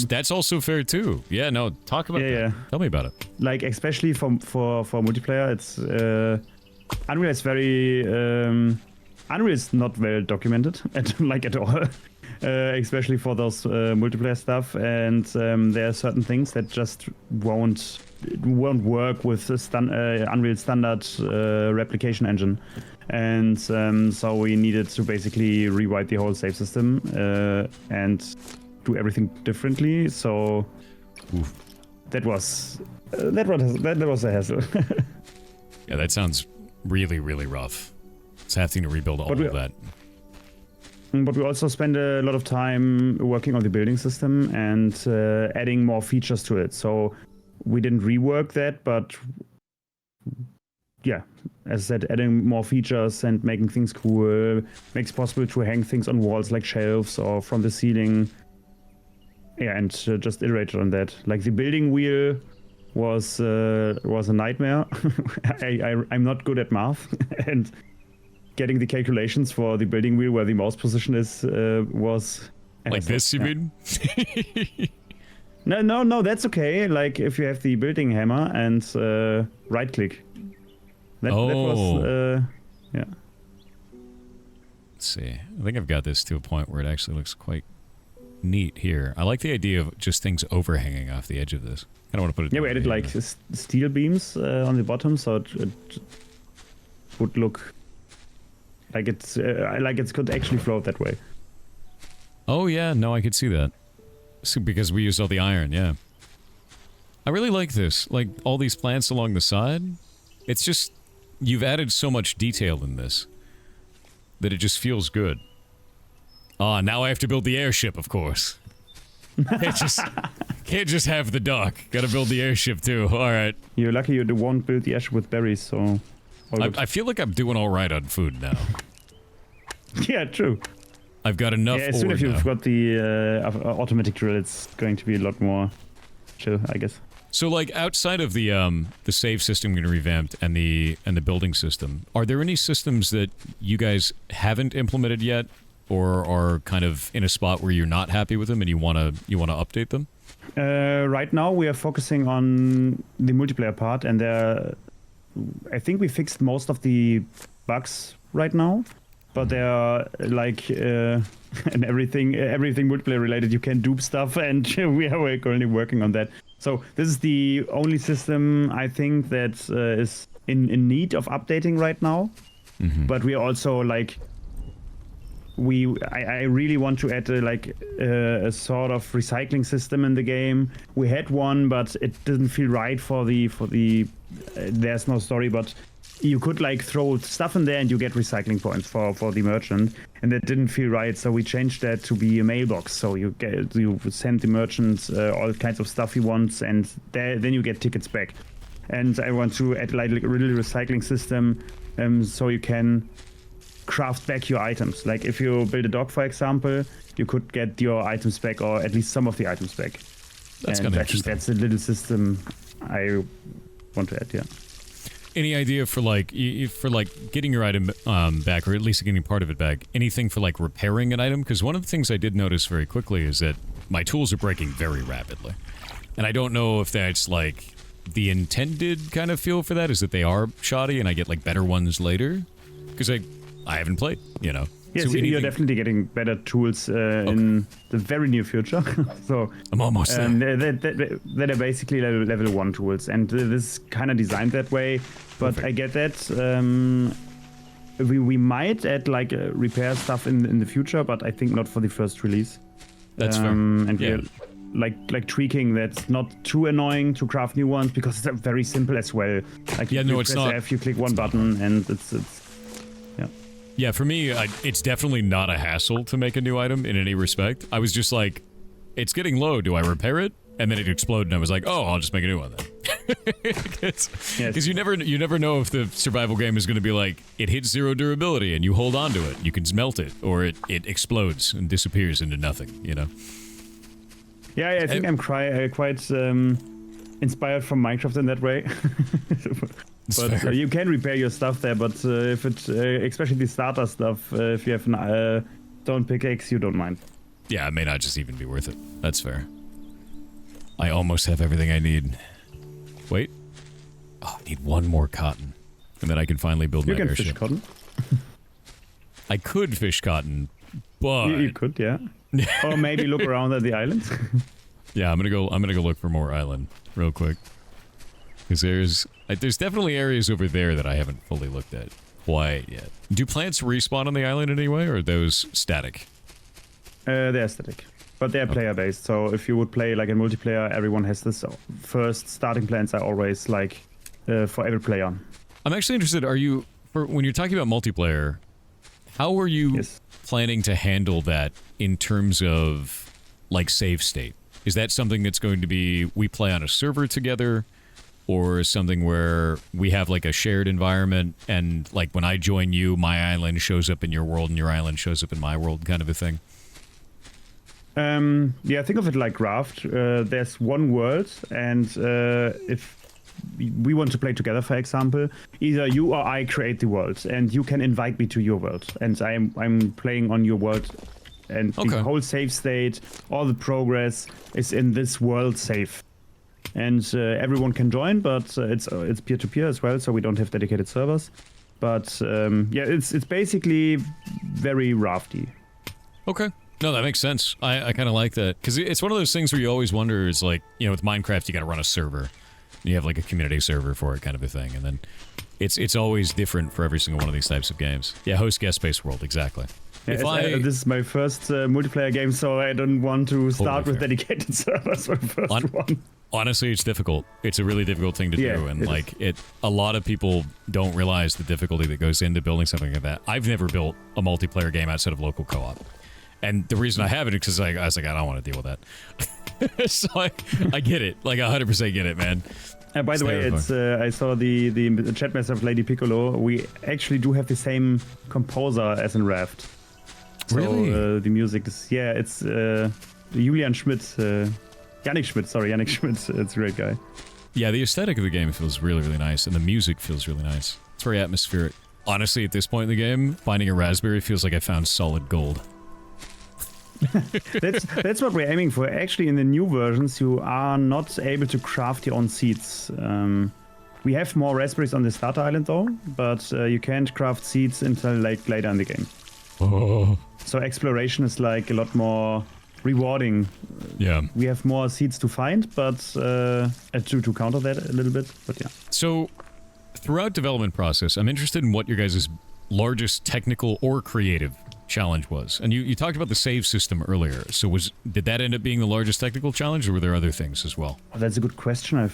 that's also fair too. Yeah, no, talk about that. Yeah. Tell me about it. Like, especially for multiplayer, it's... Unreal is very... Unreal is not well documented, at all. Especially for those multiplayer stuff, and there are certain things that just won't work with the Unreal standard replication engine, and so we needed to basically rewrite the whole save system and do everything differently. So that was a hassle. Yeah, that sounds really, really rough. It's having to rebuild all of that. But we also spend a lot of time working on the building system and adding more features to it. So we didn't rework that, but yeah, as I said, adding more features and making things cool makes it possible to hang things on walls like shelves or from the ceiling. Yeah, and just iterated on that. Like the building wheel was a nightmare. I'm not good at math, and getting the calculations for the building wheel where the mouse position is was... Like this, you mean? No, that's okay. Like if you have the building hammer and right click. That was Yeah. Let's see. I think I've got this to a point where it actually looks quite neat here. I like the idea of just things overhanging off the edge of this. I don't want to put it. Yeah, we added like steel beams on the bottom, so it would look like it could actually float that way. Oh yeah, no, I could see that. So, because we used all the iron, yeah. I really like this. Like all these plants along the side. It's just you've added so much detail in this that it just feels good. Ah, now I have to build the airship, of course. Can't just have the dock. Gotta build the airship too. All right. You're lucky you won't build the airship with berries, so. I feel like I'm doing all right on food now. Yeah, true. I've got enough. Yeah, as soon as you've got the automatic drill, it's going to be a lot more chill, I guess. So, like, outside of the save system getting revamped and the building system, are there any systems that you guys haven't implemented yet, or are kind of in a spot where you're not happy with them and you wanna update them? Right now, we are focusing on the multiplayer part, and I think we fixed most of the bugs right now. But there are like and everything multiplayer related. You can dupe stuff, and we are currently working on that. So this is the only system I think that is in need of updating right now. Mm-hmm. But we are also like I really want to add a sort of recycling system in the game. We had one, but it didn't feel right for the. There's no story, but. You could like throw stuff in there and you get recycling points for the merchant, and that didn't feel right. So we changed that to be a mailbox. So you send the merchant all kinds of stuff he wants, and then you get tickets back. And I want to add like a little recycling system, so you can craft back your items. Like if you build a dock, for example, you could get your items back, or at least some of the items back. That's kind of interesting. That's a little system I want to add. Yeah. Any idea for getting your item back, or at least getting part of it back? Anything for like repairing an item? Because one of the things I did notice very quickly is that my tools are breaking very rapidly, and I don't know if that's like the intended kind of feel for that is that they are shoddy, and I get like better ones later. Because I haven't played, you know. Yes, so you're definitely getting better tools in the very near future. So I'm almost there. That are basically level 1 tools, and this is kind of designed that way. But perfect. I get that. We might add like repair stuff in the future, but I think not for the first release. That's fair. And yeah. We're like tweaking that's not too annoying to craft new ones, because it's very simple as well. Like you it's press not. F, you click one button, and it's. Yeah, for me, it's definitely not a hassle to make a new item in any respect. I was just like, it's getting low. Do I repair it? And then it exploded, and I was like, oh, I'll just make a new one then. Because you never know if the survival game is going to be like, it hits 0 durability, and you hold on to it. You can smelt it, or it explodes and disappears into nothing, you know? Yeah, I think I'm quite inspired from Minecraft in that way. But you can repair your stuff there, but if it, especially the starter stuff, if you have an stone pickaxe, you don't mind. Yeah, it may not just even be worth it. That's fair. I almost have everything I need. Wait. Oh, I need one more cotton. And then I can finally build my airship. You can fish cotton. I could fish cotton, but... You could, yeah. Or maybe look around at the island. Yeah, I'm gonna go look for more island real quick. Because there's definitely areas over there that I haven't fully looked at quite yet. Do plants respawn on the island in any way, or are those static? They're static, but they're player-based. So if you would play like a multiplayer, everyone has this. First starting plants are always like for every player. I'm actually interested. When you're talking about multiplayer, how are you planning to handle that in terms of like save state? Is that something that's going to be we play on a server together? Or something where we have like a shared environment, and like when I join you, my island shows up in your world and your island shows up in my world, kind of a thing? Yeah, think of it like Raft. There's one world, and if we want to play together, for example, either you or I create the world, and you can invite me to your world, and I'm playing on your world, and the whole save state, all the progress is in this world save. And everyone can join, but it's peer-to-peer as well, so we don't have dedicated servers. But yeah, it's basically very rafty. Okay. No, that makes sense. I kind of like that. Because it's one of those things where you always wonder is like, you know, with Minecraft, you got to run a server. You have like a community server for it kind of a thing. And then it's always different for every single one of these types of games. Yeah, host guest based world, exactly. Yeah, this is my first multiplayer game, so I don't want to start with fair. dedicated servers for the first one. Honestly, it's difficult. It's a really difficult thing to do, and a lot of people don't realize the difficulty that goes into building something like that. I've never built a multiplayer game outside of local co-op. And the reason I haven't is because I was like, I don't want to deal with that. So I get it. Like, 100% get it, man. By the way, it's I saw the chat message of Lady Piccolo. We actually do have the same composer as in Raft. So, Really? the music is, yeah, it's Julian Schmidt. Yannick Schmidt. It's a great guy. Yeah, the aesthetic of the game feels really, really nice, and the music feels really nice. It's very atmospheric. Honestly, at this point in the game, finding a raspberry feels like I found solid gold. That's what we're aiming for. Actually, in the new versions, you are not able to craft your own seeds. We have more raspberries on the starter island though, but you can't craft seeds until like later in the game. Oh. So exploration is like a lot more rewarding. Yeah. We have more seeds to find, but to counter that a little bit. But yeah. So, throughout development process, I'm interested in what your guys' largest technical or creative challenge was. And you talked about the save system earlier. So did that end up being the largest technical challenge, or were there other things as well? That's a good question. I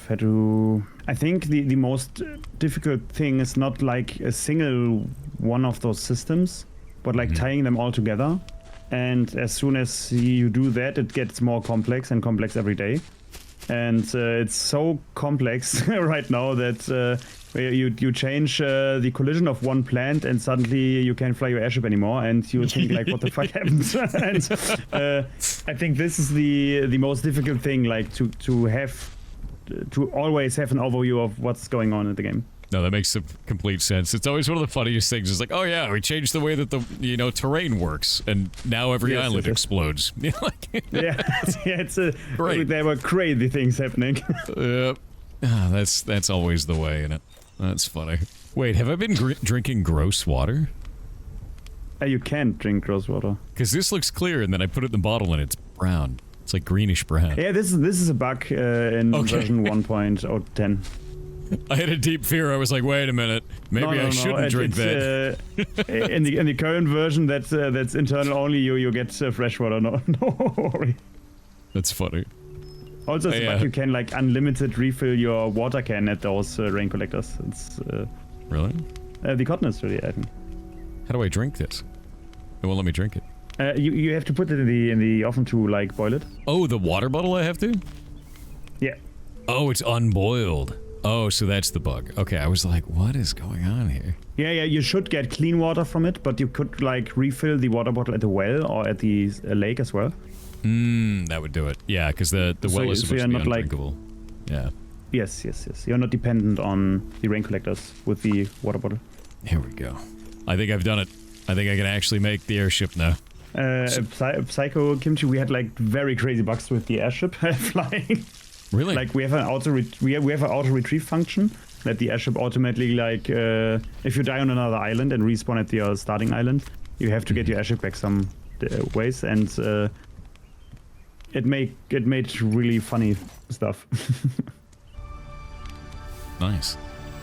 think the most difficult thing is not like a single one of those systems, but like tying them all together. And as soon as you do that, it gets more complex and complex every day. And it's so complex right now that you change the collision of one plant and suddenly you can't fly your airship anymore, and you think like, what the fuck happened? And I think this is the most difficult thing, like to always have an overview of what's going on in the game. No, that makes complete sense. It's always one of the funniest things. It's like, oh yeah, we changed the way that the terrain works, and now every island explodes. Great. There were crazy things happening. That's always the way, isn't it? That's funny. Wait, have I been drinking gross water? You can't drink gross water. Because this looks clear, and then I put it in the bottle, and it's brown. It's like greenish brown. Yeah, this is a bug in version 1.010. I had a deep fear. I was like, wait a minute, maybe I shouldn't drink that. In the current version, that's internal only. You get fresh water. No worry. That's funny. Also, but you can like unlimited refill your water can at those rain collectors. It's really. The cotton is really. I think. How do I drink this? It won't let me drink it. You have to put it in the oven to like boil it. Oh, the water bottle I have to? Yeah. Oh, it's unboiled. Oh, so that's the bug. Okay, I was like, what is going on here? Yeah, you should get clean water from it, but you could like refill the water bottle at the well or at the lake as well. That would do it. Yeah, because the well is supposed to be undrinkable. Yeah. Yes. You're not dependent on the rain collectors with the water bottle. Here we go. I think I've done it. I think I can actually make the airship now. Psycho Kimchi, we had like very crazy bugs with the airship flying. Really? Like we have an auto retrieve function that the airship automatically like if you die on another island and respawn at your starting island, you have to get your airship back some ways, and it made really funny stuff. Nice.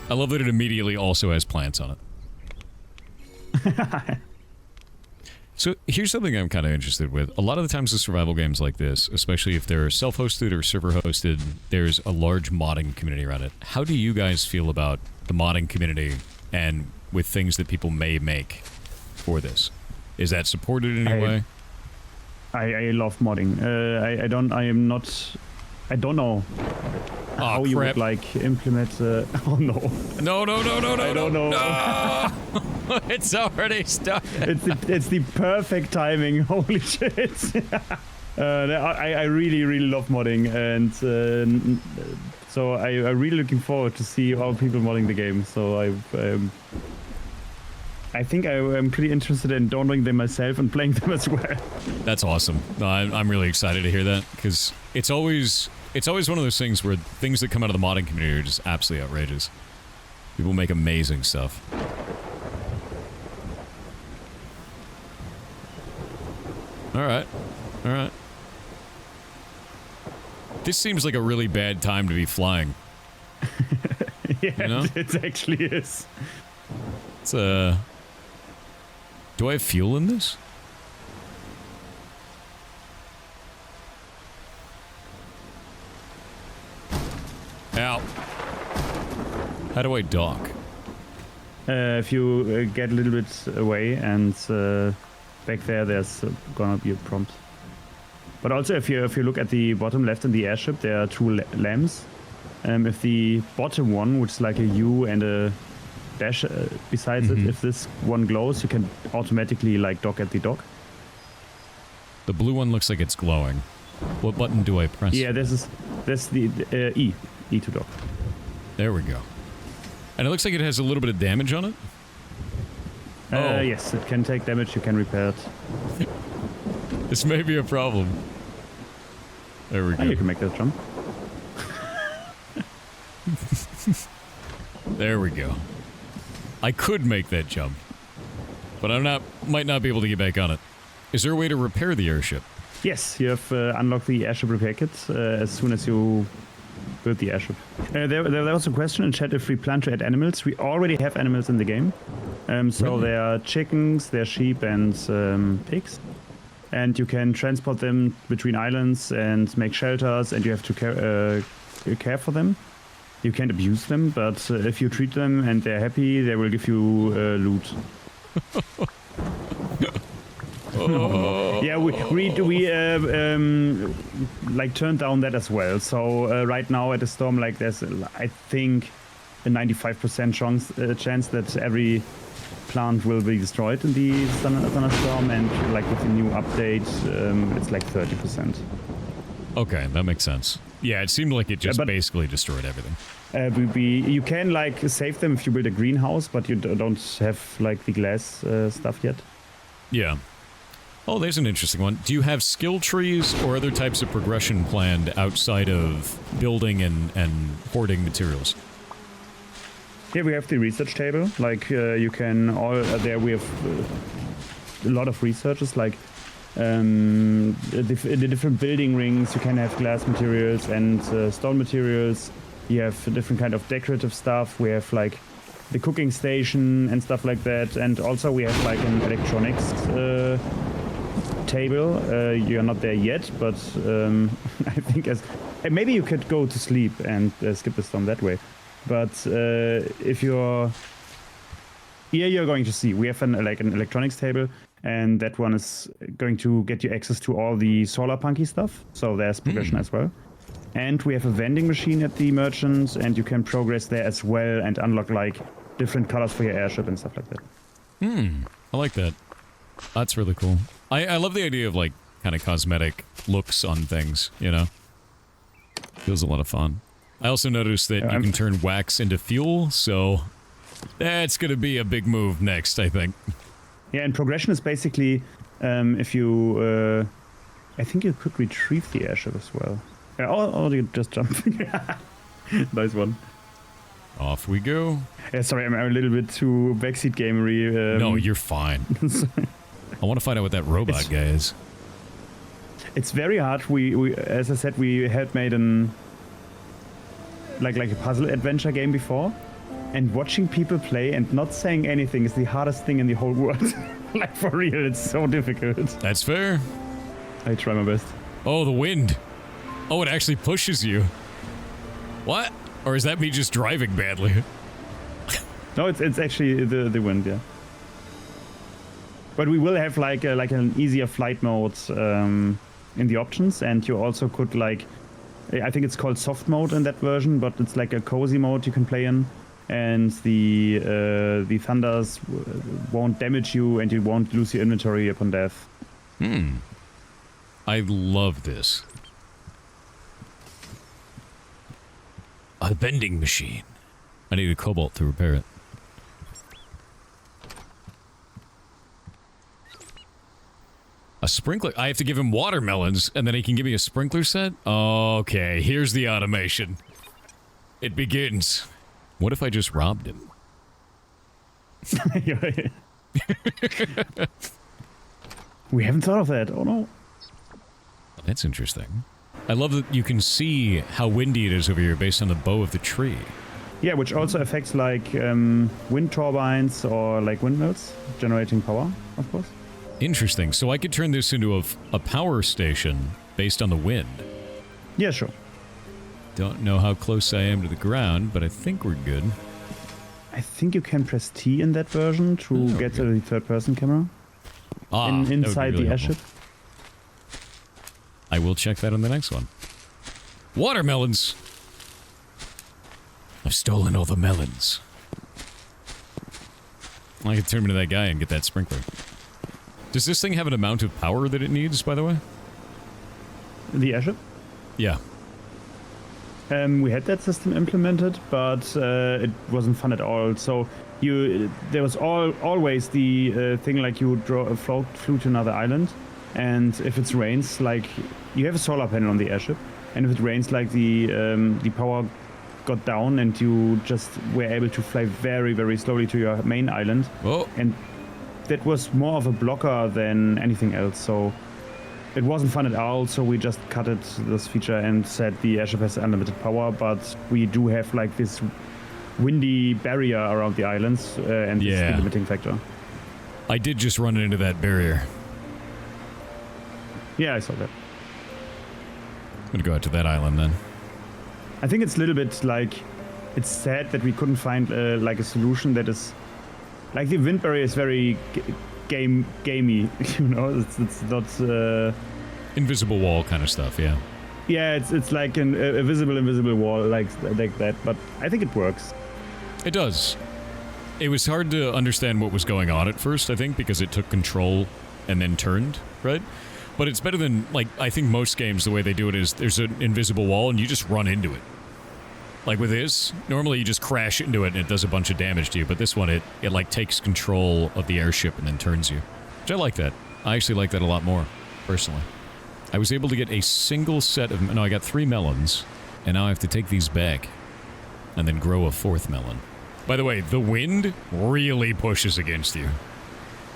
I love that it immediately also has plants on it. So here's something I'm kind of interested with. A lot of the times with survival games like this, especially if they're self-hosted or server-hosted, there's a large modding community around it. How do you guys feel about the modding community and with things that people may make for this? Is that supported in any way? I love modding. I don't know how you would like implement. Oh no! No! I don't know. No! It's already started. It's the perfect timing. Holy shit! I really love modding, and so I'm really looking forward to see how people modding the game. So I think I'm pretty interested in downloading them myself and playing them as well. That's awesome. No, I'm really excited to hear that, because it's always one of those things where things that come out of the modding community are just absolutely outrageous. People make amazing stuff. Alright. Alright. This seems like a really bad time to be flying. Yeah, You know? it actually is. It's do I have fuel in this? Ow. How do I dock? If you get a little bit away and back there's gonna be a prompt. But also, if you look at the bottom left in the airship, there are two lamps. If the bottom one, which is like a U and a dash besides it, if this one glows, you can automatically like dock at the dock. The blue one looks like it's glowing. What button do I press? Yeah, this the E to dock. There we go. And it looks like it has a little bit of damage on it. Oh. Yes, it can take damage. You can repair it. This may be a problem. There we go. You can make that jump. There we go. I could make that jump, but might not be able to get back on it. Is there a way to repair the airship? Yes, you have unlocked the airship repair kit as soon as you build the airship. There was a question in chat if we plan to add animals. We already have animals in the game. So Really? there are chickens, there are sheep and pigs. And you can transport them between islands and make shelters, and you have to care for them. You can't abuse them, but if you treat them and they're happy, they will give you loot. Yeah, we like turned down that as well. So right now at a storm like there's I think a 95% chance that every plant will be destroyed in the thunderstorm, and like with the new update, it's like 30%. Okay, that makes sense. Yeah, it seemed like it just but basically destroyed everything. You can like save them if you build a greenhouse, but you don't have like the glass stuff yet. Yeah. Oh, there's an interesting one. Do you have skill trees or other types of progression planned outside of building and hoarding materials? Yeah, we have the research table. Like you can there we have a lot of researches. Like the different building rings, you can have glass materials and stone materials. You have different kind of decorative stuff. We have like the cooking station and stuff like that. And also we have like an electronics table. You're not there yet, but I think maybe you could go to sleep and skip the storm that way. But if you're going to see, we have an electronics table, and that one is going to get you access to all the Solarpunky stuff. So there's progression as well. And we have a vending machine at the merchants, and you can progress there as well and unlock like different colors for your airship and stuff like that. I like that. That's really cool. I love the idea of like kind of cosmetic looks on things, you know? Feels a lot of fun. I also noticed that you can turn wax into fuel, so that's going to be a big move next, I think. Yeah, and progression is basically if you... I think you could retrieve the airship as well. Or you just jump. Nice one. Off we go. Yeah, sorry, I'm a little bit too backseat gamery. No, you're fine. I want to find out what that robot guy is. It's very hard. We as I said, we had made an... like a puzzle adventure game before, and watching people play and not saying anything is the hardest thing in the whole world. Like for real, it's so difficult. That's fair. I try my best. Oh, the wind. Oh, it actually pushes you. What? Or is that me just driving badly? No, it's actually the wind, yeah. But we will have like an easier flight mode in the options, and you also could like... I think it's called soft mode in that version, but it's like a cozy mode you can play in, and the thunders won't damage you, and you won't lose your inventory upon death. I love this. A vending machine. I need a cobalt to repair it. A sprinkler? I have to give him watermelons, and then he can give me a sprinkler set? Okay, here's the automation. It begins. What if I just robbed him? We haven't thought of that. Oh no. That's interesting. I love that you can see how windy it is over here based on the bow of the tree. Yeah, which also affects like wind turbines or like windmills generating power, of course. Interesting. So I could turn this into a power station based on the wind. Yeah, sure. Don't know how close I am to the ground, but I think we're good. I think you can press T in that version to get to the third-person camera. Inside the airship. I will check that on the next one. Watermelons! I've stolen all the melons. I can turn into that guy and get that sprinkler. Does this thing have an amount of power that it needs, by the way? The airship? Yeah. We had that system implemented, but it wasn't fun at all. So there was always the thing like you flew to another island, and if it rains, like you have a solar panel on the airship, and if it rains, like the power got down, and you just were able to fly very, very slowly to your main island. Oh. And that was more of a blocker than anything else. So it wasn't fun at all, so we just cut this feature and said the airship has unlimited power, but we do have like this windy barrier around the islands, and it's the limiting factor. I did just run into that barrier. Yeah, I saw that. I'm gonna go out to that island then. I think it's a little bit like, it's sad that we couldn't find like a solution that is, like the wind barrier is very gamey, you know, it's not... invisible wall kind of stuff, yeah. Yeah, it's like a invisible wall like that, but I think it works. It does. It was hard to understand what was going on at first, I think, because it took control and then turned, right? But it's better than, like, I think most games, the way they do it is there's an invisible wall and you just run into it. Like with this, normally you just crash into it and it does a bunch of damage to you, but this one, it like takes control of the airship and then turns you. Which I like that. I actually like that a lot more, personally. I was able to get a single set of... No, I got 3 melons, and now I have to take these back and then grow a 4th melon. By the way, the wind really pushes against you.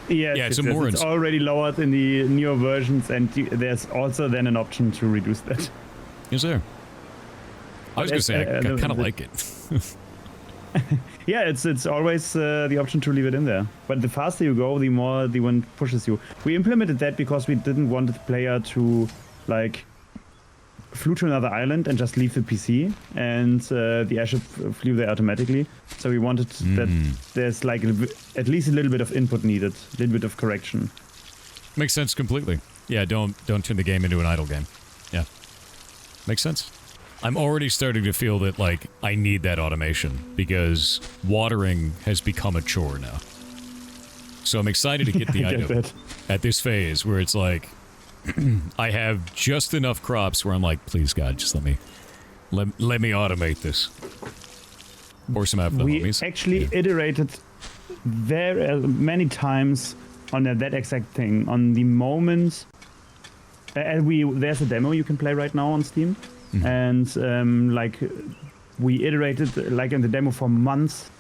Yes, yeah, it's already lowered in the newer versions, and there's also then an option to reduce that. Is there? I was going to say, I kind of like it. Yeah, it's always the option to leave it in there. But the faster you go, the more the wind pushes you. We implemented that because we didn't want the player to, like, flew to another island and just leave the PC, and the airship flew there automatically. So we wanted that there's, like, at least a little bit of input needed, a little bit of correction. Makes sense completely. Yeah, don't turn the game into an idle game. Yeah. Makes sense. I'm already starting to feel that, like, I need that automation, because watering has become a chore now. So I'm excited to get the item at this phase where it's like, I have just enough crops where I'm like, please God, just let me automate this. Pour some out for the homies. We actually iterated very many times on that exact thing. On the moment, there's a demo you can play right now on Steam. And like we iterated like in the demo for months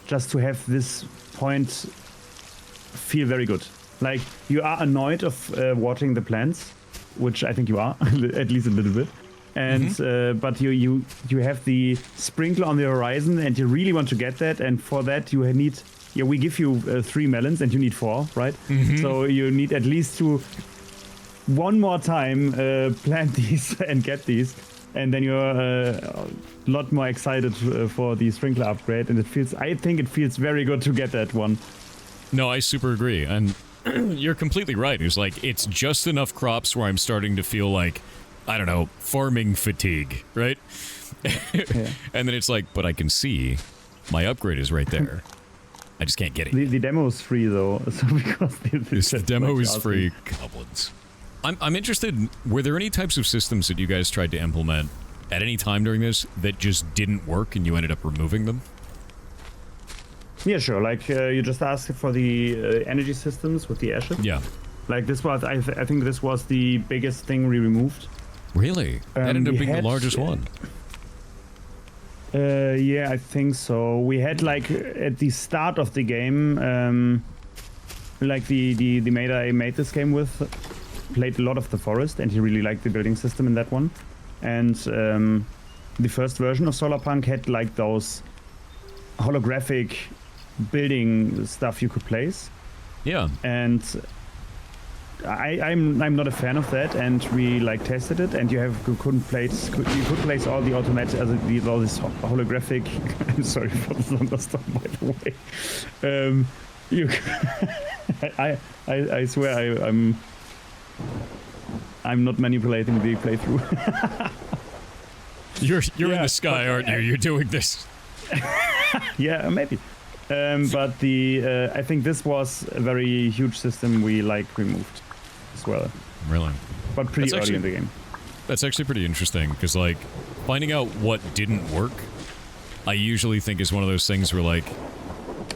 just to have this point feel very good. Like you are annoyed of watering the plants, which I think you are at least a little bit, and but you have the sprinkler on the horizon and you really want to get that, and for that you need we give you 3 melons and you need 4, right? So you need at least to one more time plant these and get these, and then you're a lot more excited for the sprinkler upgrade, and I think it feels very good to get that one. No, I super agree, and you're completely right. It's just enough crops where I'm starting to feel like, I don't know, farming fatigue, right? Yeah. And then it's like, but I can see my upgrade is right there. I just can't get it. The demo is free though, so because the demo is free. Goblins. I'm interested, were there any types of systems that you guys tried to implement at any time during this that just didn't work and you ended up removing them? Yeah, sure. Like, you just asked for the energy systems with the airship. Yeah. Like, this was, I think this was the biggest thing we removed. Really? That ended up being the largest one. Yeah, I think so. We had, like, at the start of the game, like the mate I made this game with played a lot of The Forest, and he really liked the building system in that one. And the first version of Solarpunk had like those holographic building stuff you could place. Yeah. And I'm not a fan of that, and we like tested it, and you could place all the automatic all this holographic. I'm sorry for the thunderstorm, by the way. I swear I'm not manipulating the playthrough. You're in the sky, aren't you? You're doing this. Yeah, maybe. But I think this was a very huge system we like removed as well. Really? But pretty early in the game. That's actually pretty interesting, because like finding out what didn't work, I usually think is one of those things where like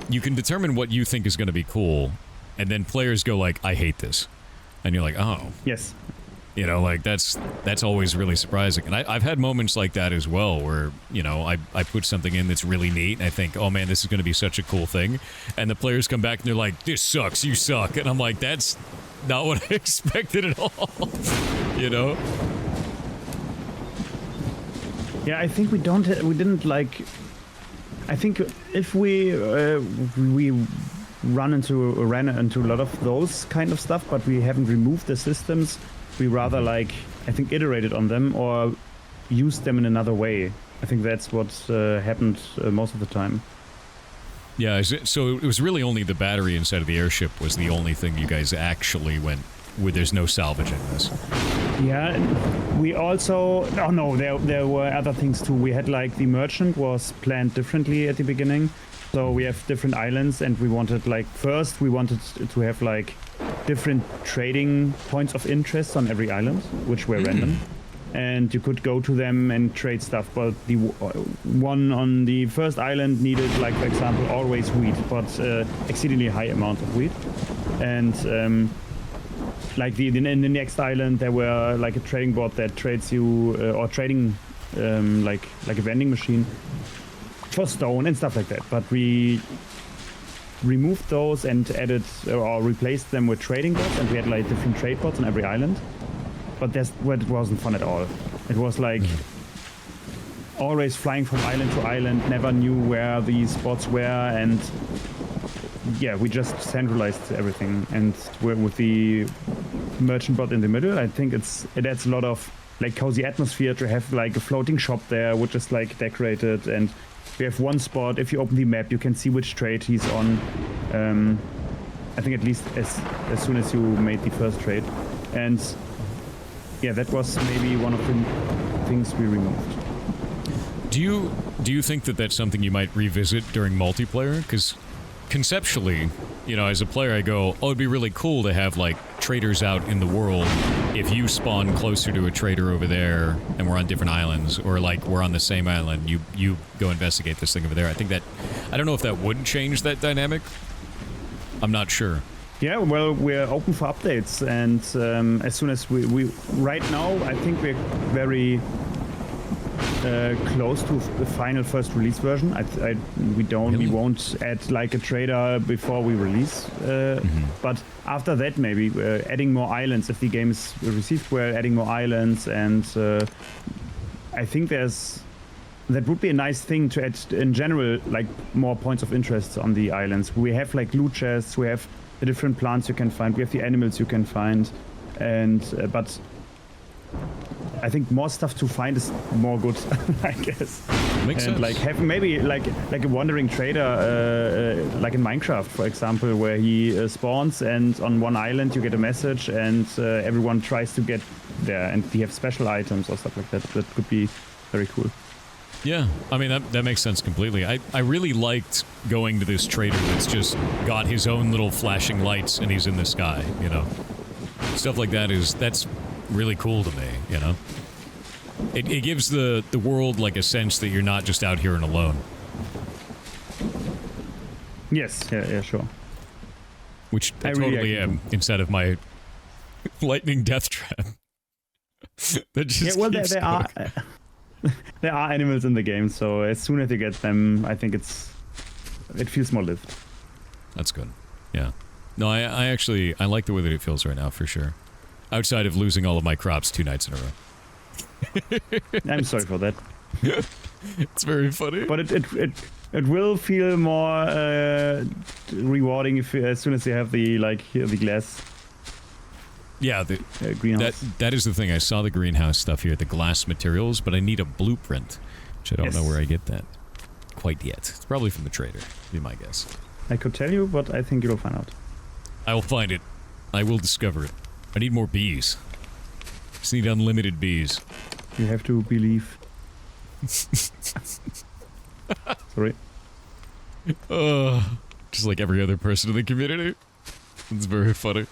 you can determine what you think is going to be cool, and then players go like, I hate this. And you're like, oh. Yes. You know, like that's always really surprising. And I've had moments like that as well where, you know, I put something in that's really neat and I think, oh man, this is going to be such a cool thing. And the players come back and they're like, this sucks, you suck. And I'm like, that's not what I expected at all. You know? Yeah, I think we didn't like... I think if we ran into a lot of those kind of stuff, but we haven't removed the systems, we rather like, I think, iterated on them or used them in another way. I think that's what happened most of the time. Yeah, so it was really only the battery inside of the airship was the only thing you guys actually went with. There's no salvaging this. Yeah, we also... Oh no, there were other things too. We had like the merchant was planned differently at the beginning. So we have different islands, and we wanted like, first we wanted to have like different trading points of interest on every island, which were random. And you could go to them and trade stuff, but the one on the first island needed, like, for example, always wheat, but exceedingly high amount of wheat. And like in the next island, there were like a trading board that trades you, or trading like a vending machine for stone and stuff like that. But we removed those and added or replaced them with trading bots, and we had like different trade bots on every island. But that's where it wasn't fun at all. It was like always flying from island to island, never knew where the spots were, and yeah, we just centralized everything. And with the merchant bot in the middle, I think it adds a lot of like cozy atmosphere to have like a floating shop there, which is like decorated, and we have one spot. If you open the map, you can see which trade he's on. I think at least as soon as you made the first trade. And yeah, that was maybe one of the things we removed. Do you think that that's something you might revisit during multiplayer? Because conceptually, you know, as a player, I go, oh, it'd be really cool to have like traders out in the world. If you spawn closer to a trader over there, and we're on different islands, or like we're on the same island, you go investigate this thing over there. I think that, I don't know if that would change that dynamic. I'm not sure. Yeah, well, we're open for updates, and as soon as we right now, I think we're very close to the final first release version. We won't add like a trader before we release, but after that, maybe adding more islands. If the game is received well, adding more islands, and I think that would be a nice thing to add in general, like more points of interest on the islands. We have like loot chests, we have the different plants you can find, we have the animals you can find, and but I think more stuff to find is more good, I guess. Makes sense. Like having maybe like a wandering trader, like in Minecraft, for example, where he spawns, and on one island you get a message, and everyone tries to get there, and you have special items or stuff like that. That could be very cool. Yeah, I mean, that makes sense completely. I really liked going to this trader that's just got his own little flashing lights and he's in the sky, you know? Stuff like that's really cool to me, you know? It gives the world, like, a sense that you're not just out here and alone. Yes, yeah, sure. Which I totally am, instead of my lightning death trap. That just there are animals in the game, so as soon as you get them, I think it feels more lived. That's good. Yeah. No, I actually I like the way that it feels right now for sure. Outside of losing all of my crops 2 nights in a row. I'm sorry for that. It's very funny. But it will feel more rewarding if as soon as you have the glass. Yeah, greenhouse. That is the thing. I saw the greenhouse stuff here, the glass materials, but I need a blueprint, which I don't know where I get that quite yet. It's probably from the trader, be my guess. I could tell you, but I think you'll find out. I will find it. I will discover it. I need more bees. Just need unlimited bees. You have to believe. Sorry. Just like every other person in the community. It's very funny.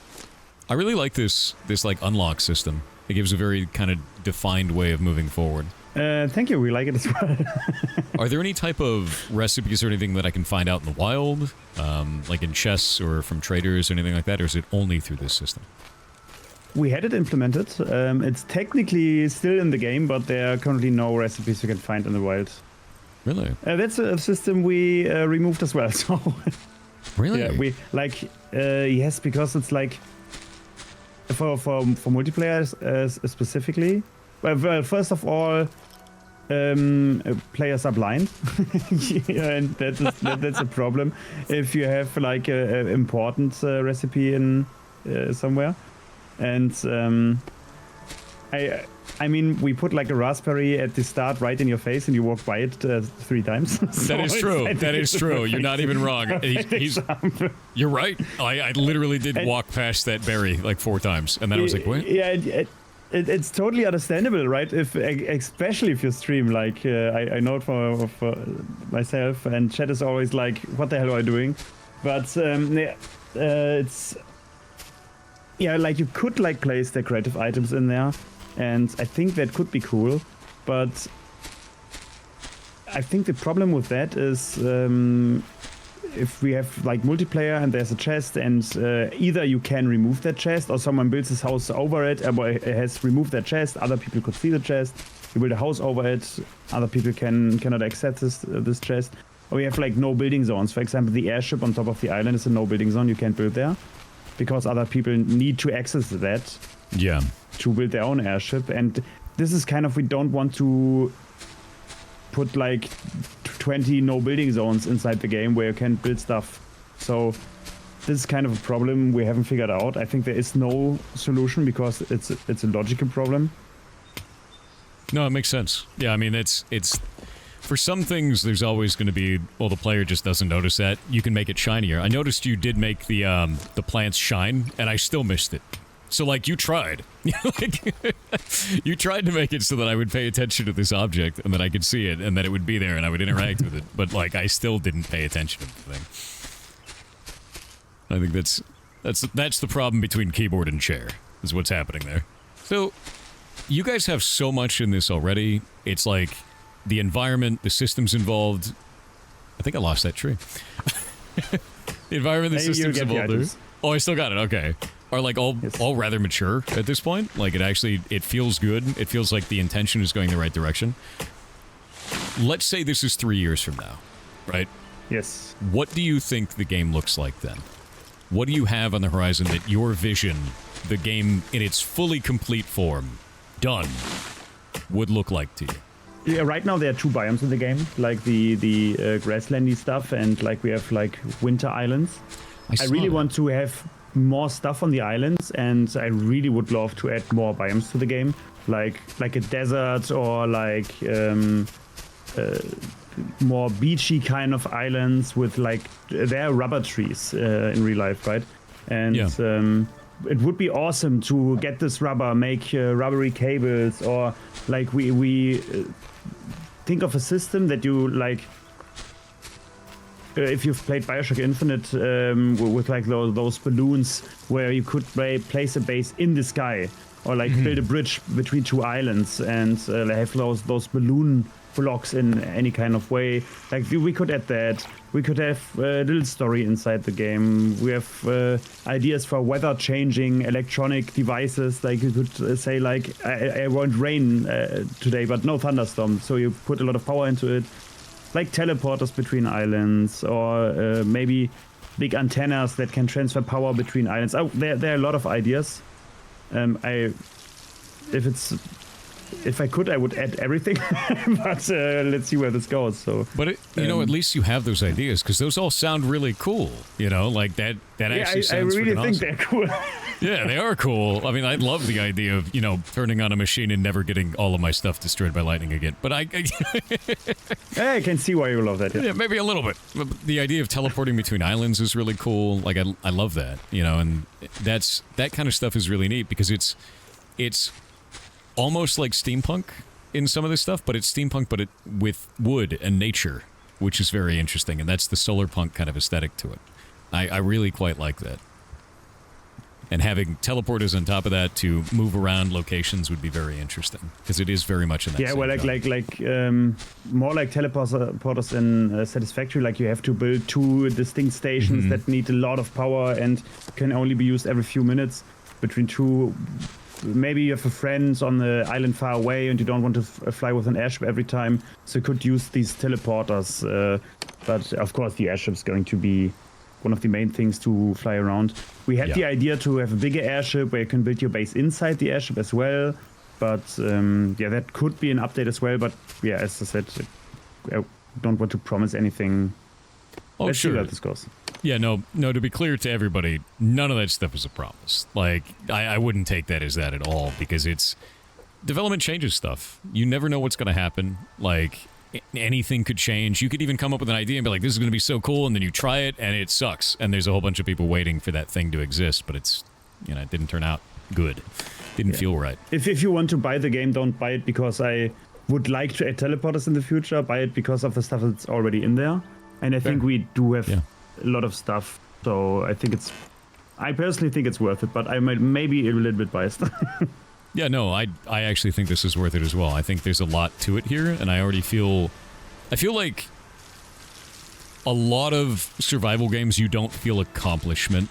I really like this like unlock system. It gives a very kind of defined way of moving forward. Thank you. We like it as well. Are there any type of recipes or anything that I can find out in the wild, like in chests or from traders or anything like that, or is it only through this system? We had it implemented. It's technically still in the game, but there are currently no recipes you can find in the wild. Really? That's a system we removed as well. So. Really? Yeah. We yes, because it's like for multiplayer specifically. Well, first of all, players are blind, and that's a problem if you have like an important recipe in somewhere. And I mean, we put like a raspberry at the start right in your face, and you walk by it 3 times. So that is true. That is true. You're not even wrong. You're right. I literally did walk past that berry like 4 times, and then I was like, what? Yeah. It's totally understandable, right? Especially if you stream, like I know it for myself, and chat is always like, "What the hell are I doing?" But it's like you could like place decorative items in there, and I think that could be cool. But I think the problem with that is if we have like multiplayer and there's a chest, and either you can remove that chest or someone builds his house over it, it has removed that chest, other people could see the chest, you build a house over it, other people cannot access this chest. Or we have like no building zones. For example, the airship on top of the island is a no building zone, you can't build there because other people need to access that to build their own airship. And this is kind of, we don't want to put like 20 no building zones inside the game where you can build stuff. So this is kind of a problem we haven't figured out. I think there is no solution because it's a logical problem. No, it makes sense. Yeah, I mean, it's for some things there's always going to be, well, the player just doesn't notice that. You can make it shinier. I noticed you did make the plants shine, and I still missed it. So, like, you tried. You tried to make it so that I would pay attention to this object and that I could see it and that it would be there and I would interact with it. But, like, I still didn't pay attention to the thing. I think that's the problem between keyboard and chair, is what's happening there. So, you guys have so much in this already. It's like the environment, the systems involved. I think I lost that tree. The environment, the systems involved. Oh, I still got it. Okay. Are like all rather mature at this point. Like it feels good. It feels like the intention is going the right direction. Let's say this is 3 years from now, right? Yes. What do you think the game looks like then? What do you have on the horizon that your vision, the game in its fully complete form, done, would look like to you? Yeah, right now there are 2 biomes in the game, like the grasslandy stuff, and like we have like winter islands. I really want to have more stuff on the islands, and I really would love to add more biomes to the game, like a desert or like more beachy kind of islands with like there are rubber trees in real life, right? And it would be awesome to get this rubber, make rubbery cables, or like we think of a system that you like. If you've played Bioshock Infinite with like those balloons where you could place a base in the sky, or like build a bridge between 2 islands and have those balloon blocks in any kind of way. Like we could add that. We could have a little story inside the game. We have ideas for weather changing electronic devices. Like you could say like I want rain today, but no thunderstorm. So you put a lot of power into it. Like teleporters between islands, or maybe big antennas that can transfer power between islands. Oh, there are a lot of ideas. If I could, I would add everything, but let's see where this goes. So, but at least you have those ideas because those all sound really cool. Like that actually sounds. I really think awesome. they're cool. Yeah, they are cool. I mean, I love the idea of turning on a machine and never getting all of my stuff destroyed by lightning again. But I can see why you love that. Yeah, maybe a little bit. But the idea of teleporting between islands is really cool. Like I love that. And that kind of stuff is really neat because it's almost like steampunk in some of this stuff, but it's steampunk, but with wood and nature, which is very interesting, and that's the Solarpunk kind of aesthetic to it. I really quite like that. And having teleporters on top of that to move around locations would be very interesting, because it is very much in that Yeah, well, more like teleporters in Satisfactory, like you have to build 2 distinct stations that need a lot of power and can only be used every few minutes between 2. Maybe you have a friend on the island far away and you don't want to fly with an airship every time, so you could use these teleporters. But of course, the airship's going to be one of the main things to fly around. We had the idea to have a bigger airship where you can build your base inside the airship as well. But that could be an update as well. But yeah, as I said, I don't want to promise anything. Oh, Let's sure. see how this goes. Yeah, no, to be clear to everybody, none of that stuff is a promise. Like, I wouldn't take that as that at all, because development changes stuff. You never know what's going to happen. Like, anything could change. You could even come up with an idea and be like, this is going to be so cool, and then you try it, and it sucks. And there's a whole bunch of people waiting for that thing to exist, but it didn't turn out good. Didn't feel right. If you want to buy the game, don't buy it because I would like to add teleporters in the future. Buy it because of the stuff that's already in there. And I think we do have a lot of stuff, so I personally think it's worth it, but I might be a little bit biased. Yeah, no, I actually think this is worth it as well. I think there's a lot to it here, and I feel like a lot of survival games, you don't feel accomplishment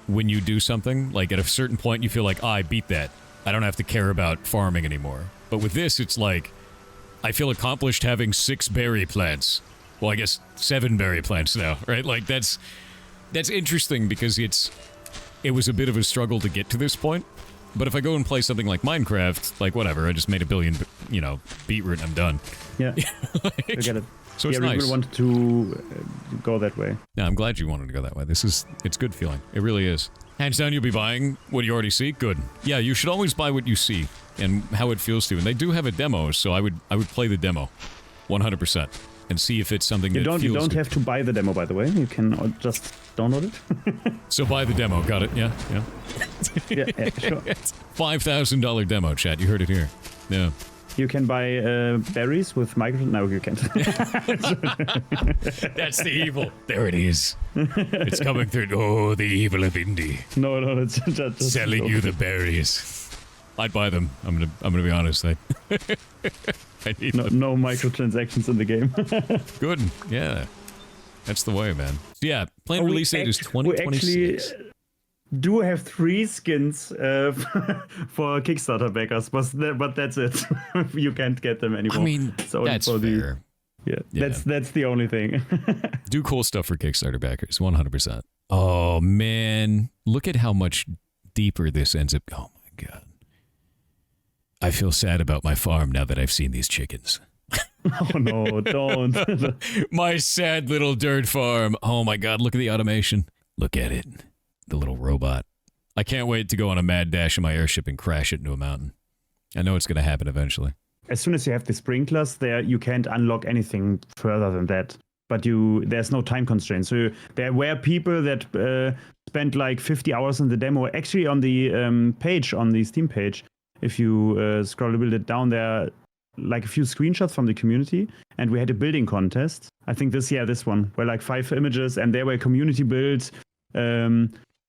when you do something. Like, at a certain point, you feel like, I beat that. I don't have to care about farming anymore. But with this, it's like, I feel accomplished having 6 berry plants. Well, I guess 7 berry plants now, right? Like, that's interesting because it was a bit of a struggle to get to this point. But if I go and play something like Minecraft, like, whatever, I just made a billion, beetroot and I'm done. Yeah, like, I get it. So it's nice. nice. We wanted to go that way. Yeah, I'm glad you wanted to go that way. It's good feeling. It really is. Hands down, you'll be buying what you already see? Good. Yeah, you should always buy what you see and how it feels to you. And they do have a demo, so I would play the demo 100%. And see if it's something that feels You don't good. have to buy the demo, by the way. You can just download it. So buy the demo. Got it? Yeah. Yeah, sure. $5,000 demo, chat. You heard it here. Yeah. You can buy berries with micro... No, you can't. That's the evil. There it is. It's coming through. Oh, the evil of Indie. No, it's just selling you the berries. I'd buy them. I'm gonna be honest. I need them. No microtransactions in the game. Good. Yeah. That's the way, man. Yeah. Planned release date is 2026. We actually do have 3 skins for Kickstarter backers, but that's it. You can't get them anymore. I mean, that's fair. Yeah, that's the only thing. Do cool stuff for Kickstarter backers, 100%. Oh, man. Look at how much deeper this ends up. Oh, my God. I feel sad about my farm now that I've seen these chickens. Oh, no, don't. My sad little dirt farm. Oh, my God. Look at the automation. Look at it. The little robot. I can't wait to go on a mad dash in my airship and crash it into a mountain. I know it's going to happen eventually. As soon as you have the sprinklers there, you can't unlock anything further than that. But there's no time constraint. So there were people that spent like 50 hours in the demo. Actually, on the page, on the Steam page, if you scroll a little bit down there, like a few screenshots from the community, and we had a building contest. I think this one, where like 5 images, and they were community builds.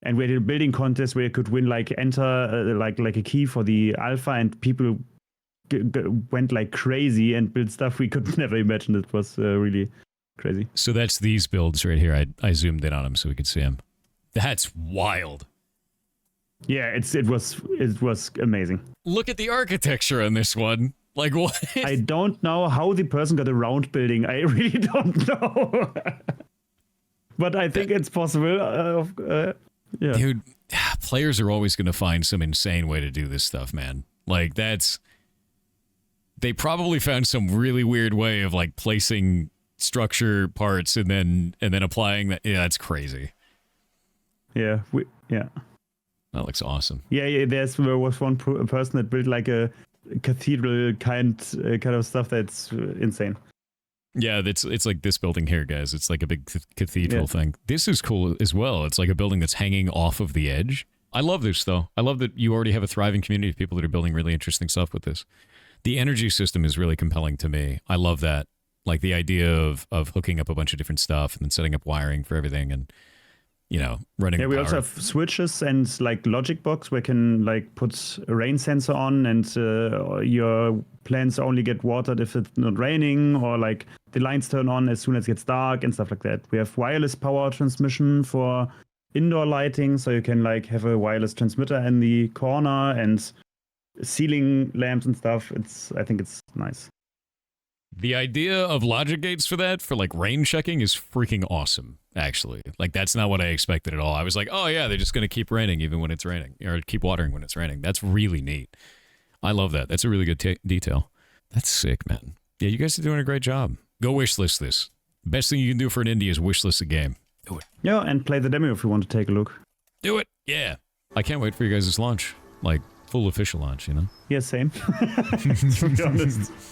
And we had a building contest where you could win enter like a key for the alpha, and people went like crazy and built stuff we could never imagine. It was really crazy. So that's these builds right here. I zoomed in on them so we could see them. That's wild. Yeah, it was amazing. Look at the architecture on this one. Like, what? I don't know how the person got a round building. I really don't know. but I think it's possible. Yeah. Dude, players are always going to find some insane way to do this stuff, man. Like, they probably found some really weird way of like placing structure parts and then applying that. Yeah, that's crazy. Yeah. That looks awesome. Yeah. There was one person that built like a cathedral kind of stuff that's insane. Yeah, it's like this building here, guys. It's like a big cathedral thing. This is cool as well. It's like a building that's hanging off of the edge. I love this, though. I love that you already have a thriving community of people that are building really interesting stuff with this. The energy system is really compelling to me. I love that. Like the idea of hooking up a bunch of different stuff and then setting up wiring for everything and, you know, running. Yeah, we also have switches and like logic box where you can like put a rain sensor on and your plants only get watered if it's not raining, or like the lights turn on as soon as it gets dark and stuff like that. We have wireless power transmission for indoor lighting, so you can like have a wireless transmitter in the corner and ceiling lamps and stuff. I think it's nice. The idea of logic gates for that, for like rain checking, is freaking awesome, actually. Like, that's not what I expected at all. I was like, oh yeah, they're just going to keep raining even when it's raining, or keep watering when it's raining. That's really neat. I love that. That's a really good detail. That's sick, man. Yeah, you guys are doing a great job. Go wishlist this. Best thing you can do for an indie is wishlist a game. Do it. Yeah, and play the demo if you want to take a look. Do it. Yeah. I can't wait for you guys' launch. Like, full official launch, you know? Yeah, same. To be honest.